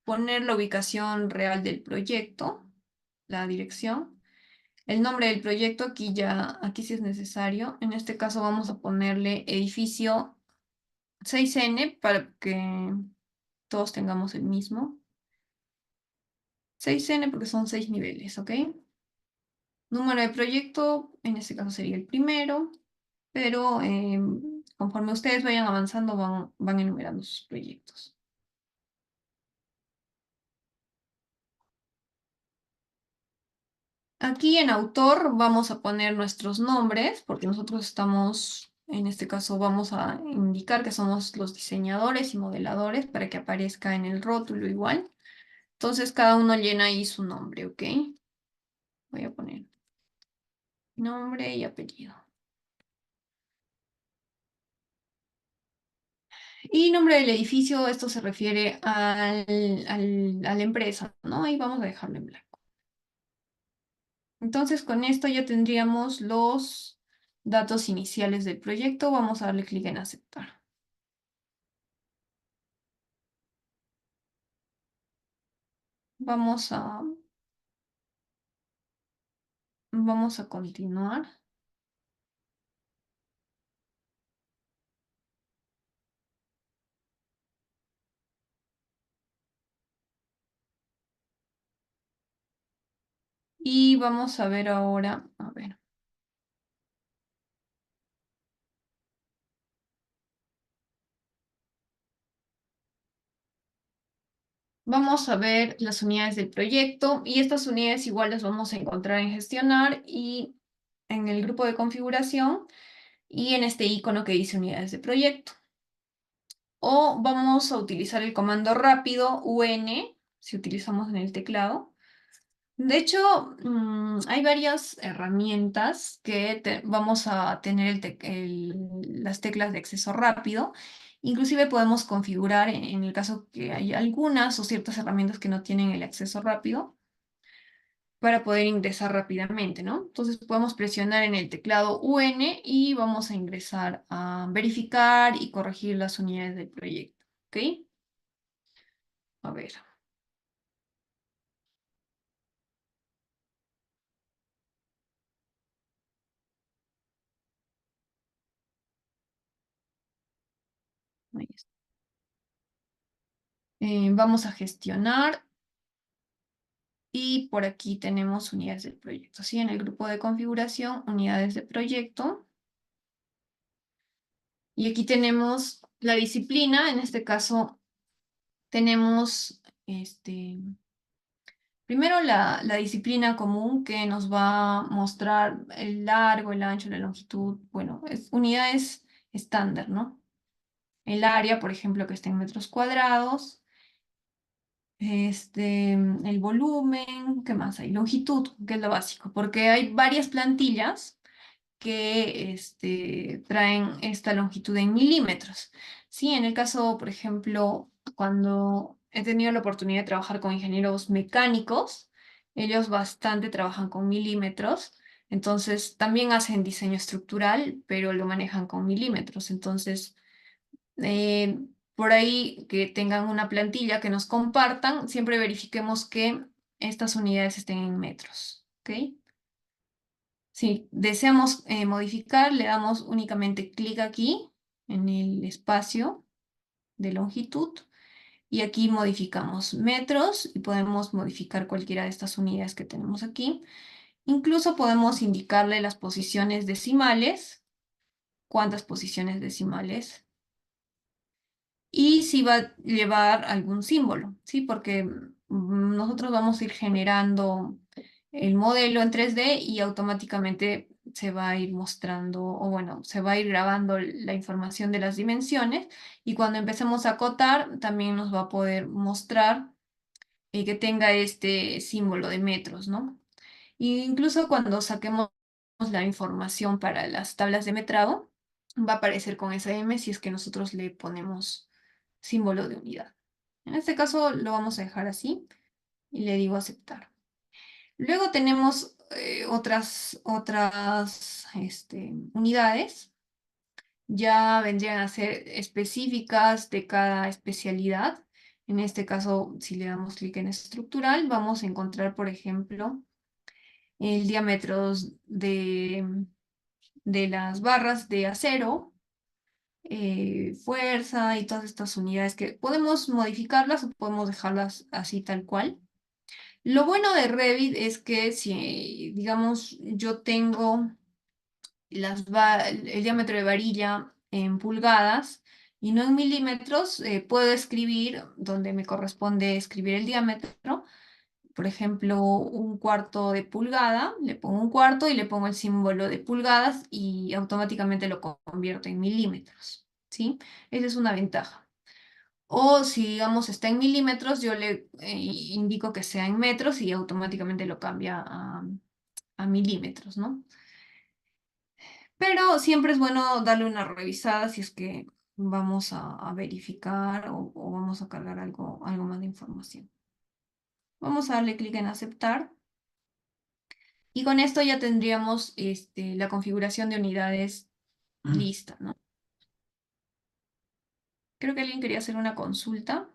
poner la ubicación real del proyecto. La dirección. El nombre del proyecto, aquí sí es necesario. En este caso vamos a ponerle edificio 6N para que todos tengamos el mismo. 6N porque son 6 niveles, ¿ok? Número de proyecto, en este caso sería el primero, pero conforme ustedes vayan avanzando van enumerando sus proyectos. Aquí en autor vamos a poner nuestros nombres, porque nosotros estamos, en este caso vamos a indicar que somos los diseñadores y modeladores para que aparezca en el rótulo igual. Entonces cada uno llena ahí su nombre, ¿ok? Voy a poner nombre y apellido. Y nombre del edificio, esto se refiere a la empresa, ¿no? Ahí vamos a dejarlo en blanco. Entonces con esto ya tendríamos los datos iniciales del proyecto. Vamos a darle clic en aceptar. Vamos a continuar. Y vamos a ver ahora, a ver. Vamos a ver las unidades del proyecto y estas unidades igual las vamos a encontrar en gestionar y en el grupo de configuración y en este icono que dice unidades de proyecto. O vamos a utilizar el comando rápido UN, si utilizamos en el teclado. De hecho, hay varias herramientas que vamos a tener las teclas de acceso rápido. Inclusive podemos configurar, en el caso que hay algunas o ciertas herramientas que no tienen el acceso rápido, para poder ingresar rápidamente, ¿no? Entonces podemos presionar en el teclado UN y vamos a ingresar a verificar y corregir las unidades del proyecto, ¿ok? A ver. Vamos a gestionar y por aquí tenemos unidades del proyecto. ¿Sí? En el grupo de configuración, unidades de proyecto. Y aquí tenemos la disciplina. En este caso tenemos primero la disciplina común que nos va a mostrar el largo, el ancho, la longitud. Bueno, es unidades estándar, ¿no? El área, por ejemplo, que está en metros cuadrados. El volumen, ¿qué más hay? Longitud, que es lo básico, porque hay varias plantillas que traen esta longitud en milímetros. Sí, en el caso, por ejemplo, cuando he tenido la oportunidad de trabajar con ingenieros mecánicos, ellos bastante trabajan con milímetros, entonces también hacen diseño estructural, pero lo manejan con milímetros. Entonces, eh, por ahí que tengan una plantilla que nos compartan, siempre verifiquemos que estas unidades estén en metros. ¿Ok? Si deseamos modificar, le damos únicamente clic aquí en el espacio de longitud y aquí modificamos metros y podemos modificar cualquiera de estas unidades que tenemos aquí. Incluso podemos indicarle las posiciones decimales, cuántas posiciones decimales y si va a llevar algún símbolo, ¿sí? Porque nosotros vamos a ir generando el modelo en 3D y automáticamente se va a ir mostrando, o bueno, se va a ir grabando la información de las dimensiones y cuando empecemos a acotar también nos va a poder mostrar que tenga este símbolo de metros, ¿no? Y incluso cuando saquemos la información para las tablas de metrado, va a aparecer con esa M si es que nosotros le ponemos símbolo de unidad. En este caso lo vamos a dejar así y le digo aceptar. Luego tenemos otras unidades. Ya vendrían a ser específicas de cada especialidad. En este caso, si le damos clic en estructural, vamos a encontrar, por ejemplo, el diámetro de las barras de acero, fuerza y todas estas unidades que podemos modificarlas o podemos dejarlas así tal cual. Lo bueno de Revit es que si, digamos, yo tengo el diámetro de varilla en pulgadas y no en milímetros, puedo escribir donde me corresponde escribir el diámetro. Por ejemplo, un cuarto de pulgada, le pongo un cuarto y le pongo el símbolo de pulgadas y automáticamente lo convierto en milímetros, ¿sí? Esa es una ventaja. O si, digamos, está en milímetros, yo le indico que sea en metros y automáticamente lo cambia a milímetros, ¿no? Pero siempre es bueno darle una revisada si es que vamos a verificar o vamos a cargar algo más de información. Vamos a darle clic en aceptar. Y con esto ya tendríamos la configuración de unidades lista, ¿no? Creo que alguien quería hacer una consulta.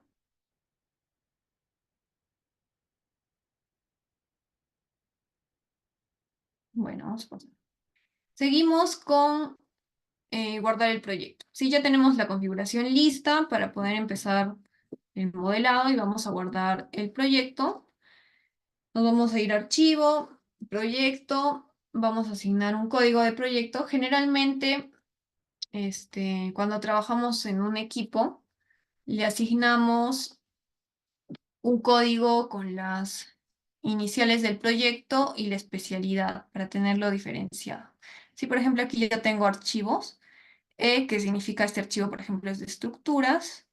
Bueno, vamos a pasar. Seguimos con guardar el proyecto. Sí, ya tenemos la configuración lista para poder empezar el modelado y vamos a guardar el proyecto. Nos vamos a ir a archivo, proyecto, vamos a asignar un código de proyecto. Generalmente, cuando trabajamos en un equipo, le asignamos un código con las iniciales del proyecto y la especialidad para tenerlo diferenciado. Si, por ejemplo, aquí yo tengo archivos, que significa este archivo, por ejemplo, es de estructuras,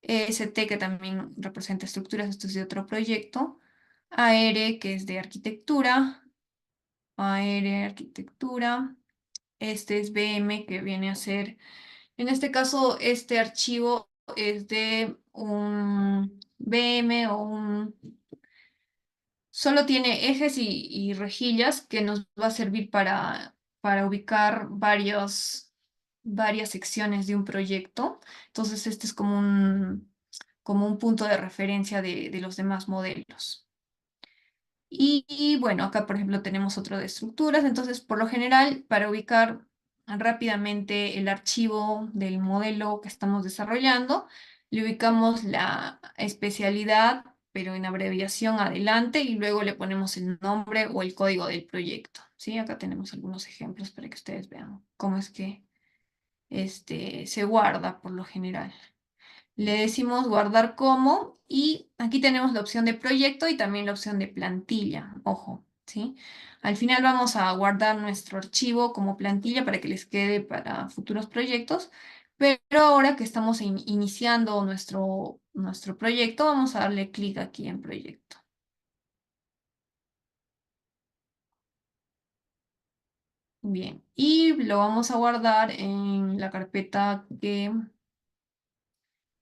EST, que también representa estructuras, esto es de otro proyecto, AR, que es de arquitectura, AR, arquitectura, este es BM, que viene a ser, en este caso, este archivo es de un BM o solo tiene ejes y rejillas que nos va a servir para ubicar varias secciones de un proyecto. Entonces, este es como un punto de referencia de los demás modelos. Y bueno, acá por ejemplo tenemos otro de estructuras, entonces por lo general para ubicar rápidamente el archivo del modelo que estamos desarrollando, le ubicamos la especialidad, pero en abreviación adelante, y luego le ponemos el nombre o el código del proyecto. ¿Sí? Acá tenemos algunos ejemplos para que ustedes vean cómo es que se guarda por lo general. Le decimos guardar como y aquí tenemos la opción de proyecto y también la opción de plantilla, ojo, ¿sí? Al final vamos a guardar nuestro archivo como plantilla para que les quede para futuros proyectos, pero ahora que estamos iniciando nuestro proyecto, vamos a darle clic aquí en proyecto. Bien, y lo vamos a guardar en la carpeta que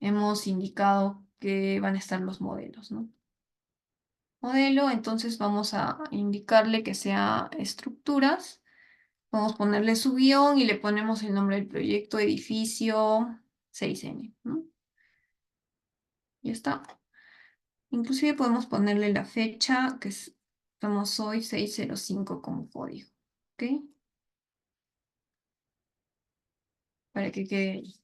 hemos indicado que van a estar los modelos, ¿no? Modelo, entonces vamos a indicarle que sea estructuras. Vamos a ponerle su guión y le ponemos el nombre del proyecto, edificio 6N, ¿no? Ya está. Inclusive podemos ponerle la fecha, que estamos hoy 605 como código, ¿ok? Para que quede ahí.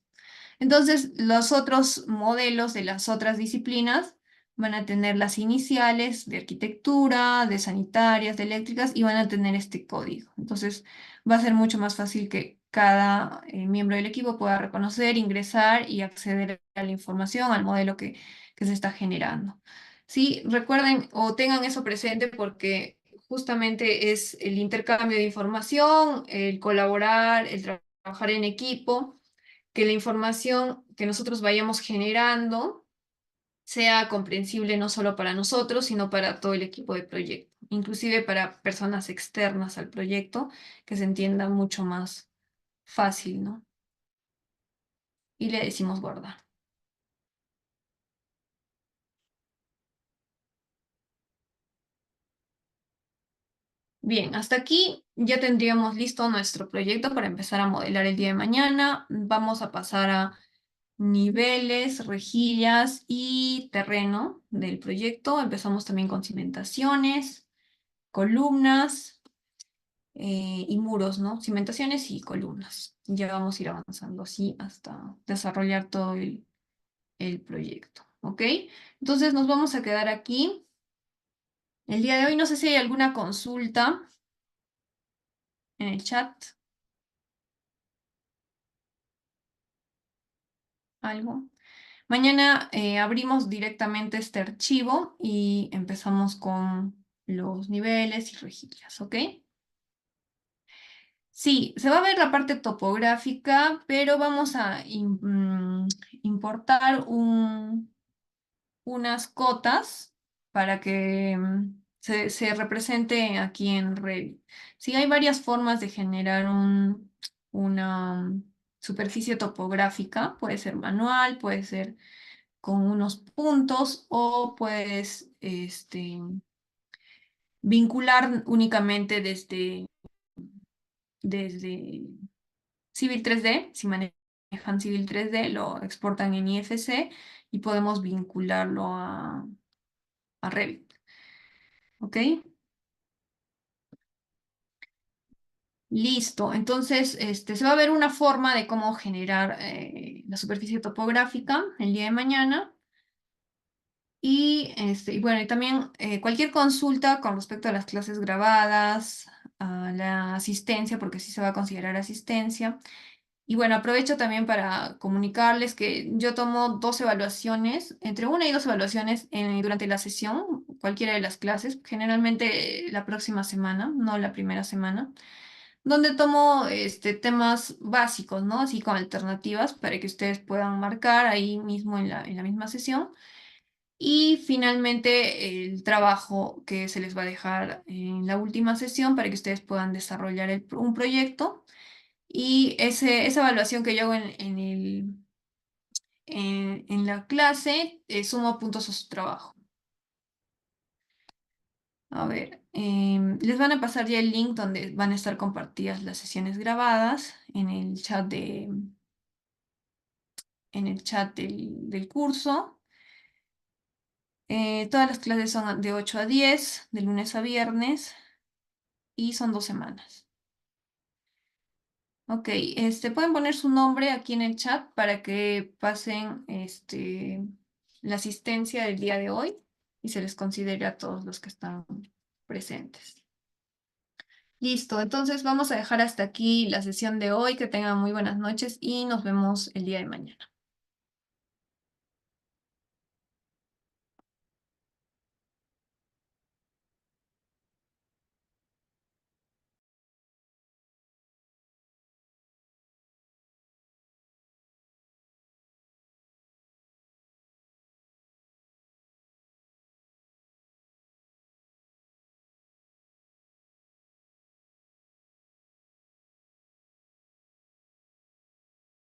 Entonces, los otros modelos de las otras disciplinas van a tener las iniciales de arquitectura, de sanitarias, de eléctricas, y van a tener este código. Entonces, va a ser mucho más fácil que cada miembro del equipo pueda reconocer, ingresar y acceder a la información, al modelo que se está generando. Sí, recuerden o tengan eso presente porque justamente es el intercambio de información, el colaborar, el trabajar en equipo, que la información que nosotros vayamos generando sea comprensible no solo para nosotros, sino para todo el equipo de proyecto, inclusive para personas externas al proyecto, que se entienda mucho más fácil, ¿no? Y le decimos guardar. Bien, hasta aquí ya tendríamos listo nuestro proyecto para empezar a modelar el día de mañana. Vamos a pasar a niveles, rejillas y terreno del proyecto. Empezamos también con cimentaciones, columnas y muros, ¿no? Cimentaciones y columnas. Ya vamos a ir avanzando así hasta desarrollar todo el proyecto, ¿ok? Entonces nos vamos a quedar aquí. El día de hoy no sé si hay alguna consulta en el chat. ¿Algo? Mañana abrimos directamente este archivo y empezamos con los niveles y rejillas, ¿ok? Sí, se va a ver la parte topográfica, pero vamos a importar unas cotas para que se represente aquí en Revit. Sí, hay varias formas de generar una superficie topográfica. Puede ser manual, puede ser con unos puntos o puedes vincular únicamente desde Civil 3D. Si manejan Civil 3D, lo exportan en IFC y podemos vincularlo a Revit. ¿Ok? Listo. Entonces, se va a ver una forma de cómo generar la superficie topográfica el día de mañana. Y bueno, y también cualquier consulta con respecto a las clases grabadas, a la asistencia, porque sí se va a considerar asistencia. Y bueno, aprovecho también para comunicarles que yo tomo 2 evaluaciones, entre 1 y 2 evaluaciones durante la sesión, cualquiera de las clases, generalmente la próxima semana, no la primera semana, donde tomo temas básicos, ¿no? Así con alternativas para que ustedes puedan marcar ahí mismo en la misma sesión. Y finalmente el trabajo que se les va a dejar en la última sesión para que ustedes puedan desarrollar un proyecto. Y esa evaluación que yo hago en la clase, sumo puntos a su trabajo. A ver, les van a pasar ya el link donde van a estar compartidas las sesiones grabadas en el chat del curso. Todas las clases son de 8 a 10, de lunes a viernes, y son 2 semanas. Ok, pueden poner su nombre aquí en el chat para que pasen la asistencia del día de hoy y se les considere a todos los que están presentes. Listo, entonces vamos a dejar hasta aquí la sesión de hoy. Que tengan muy buenas noches y nos vemos el día de mañana.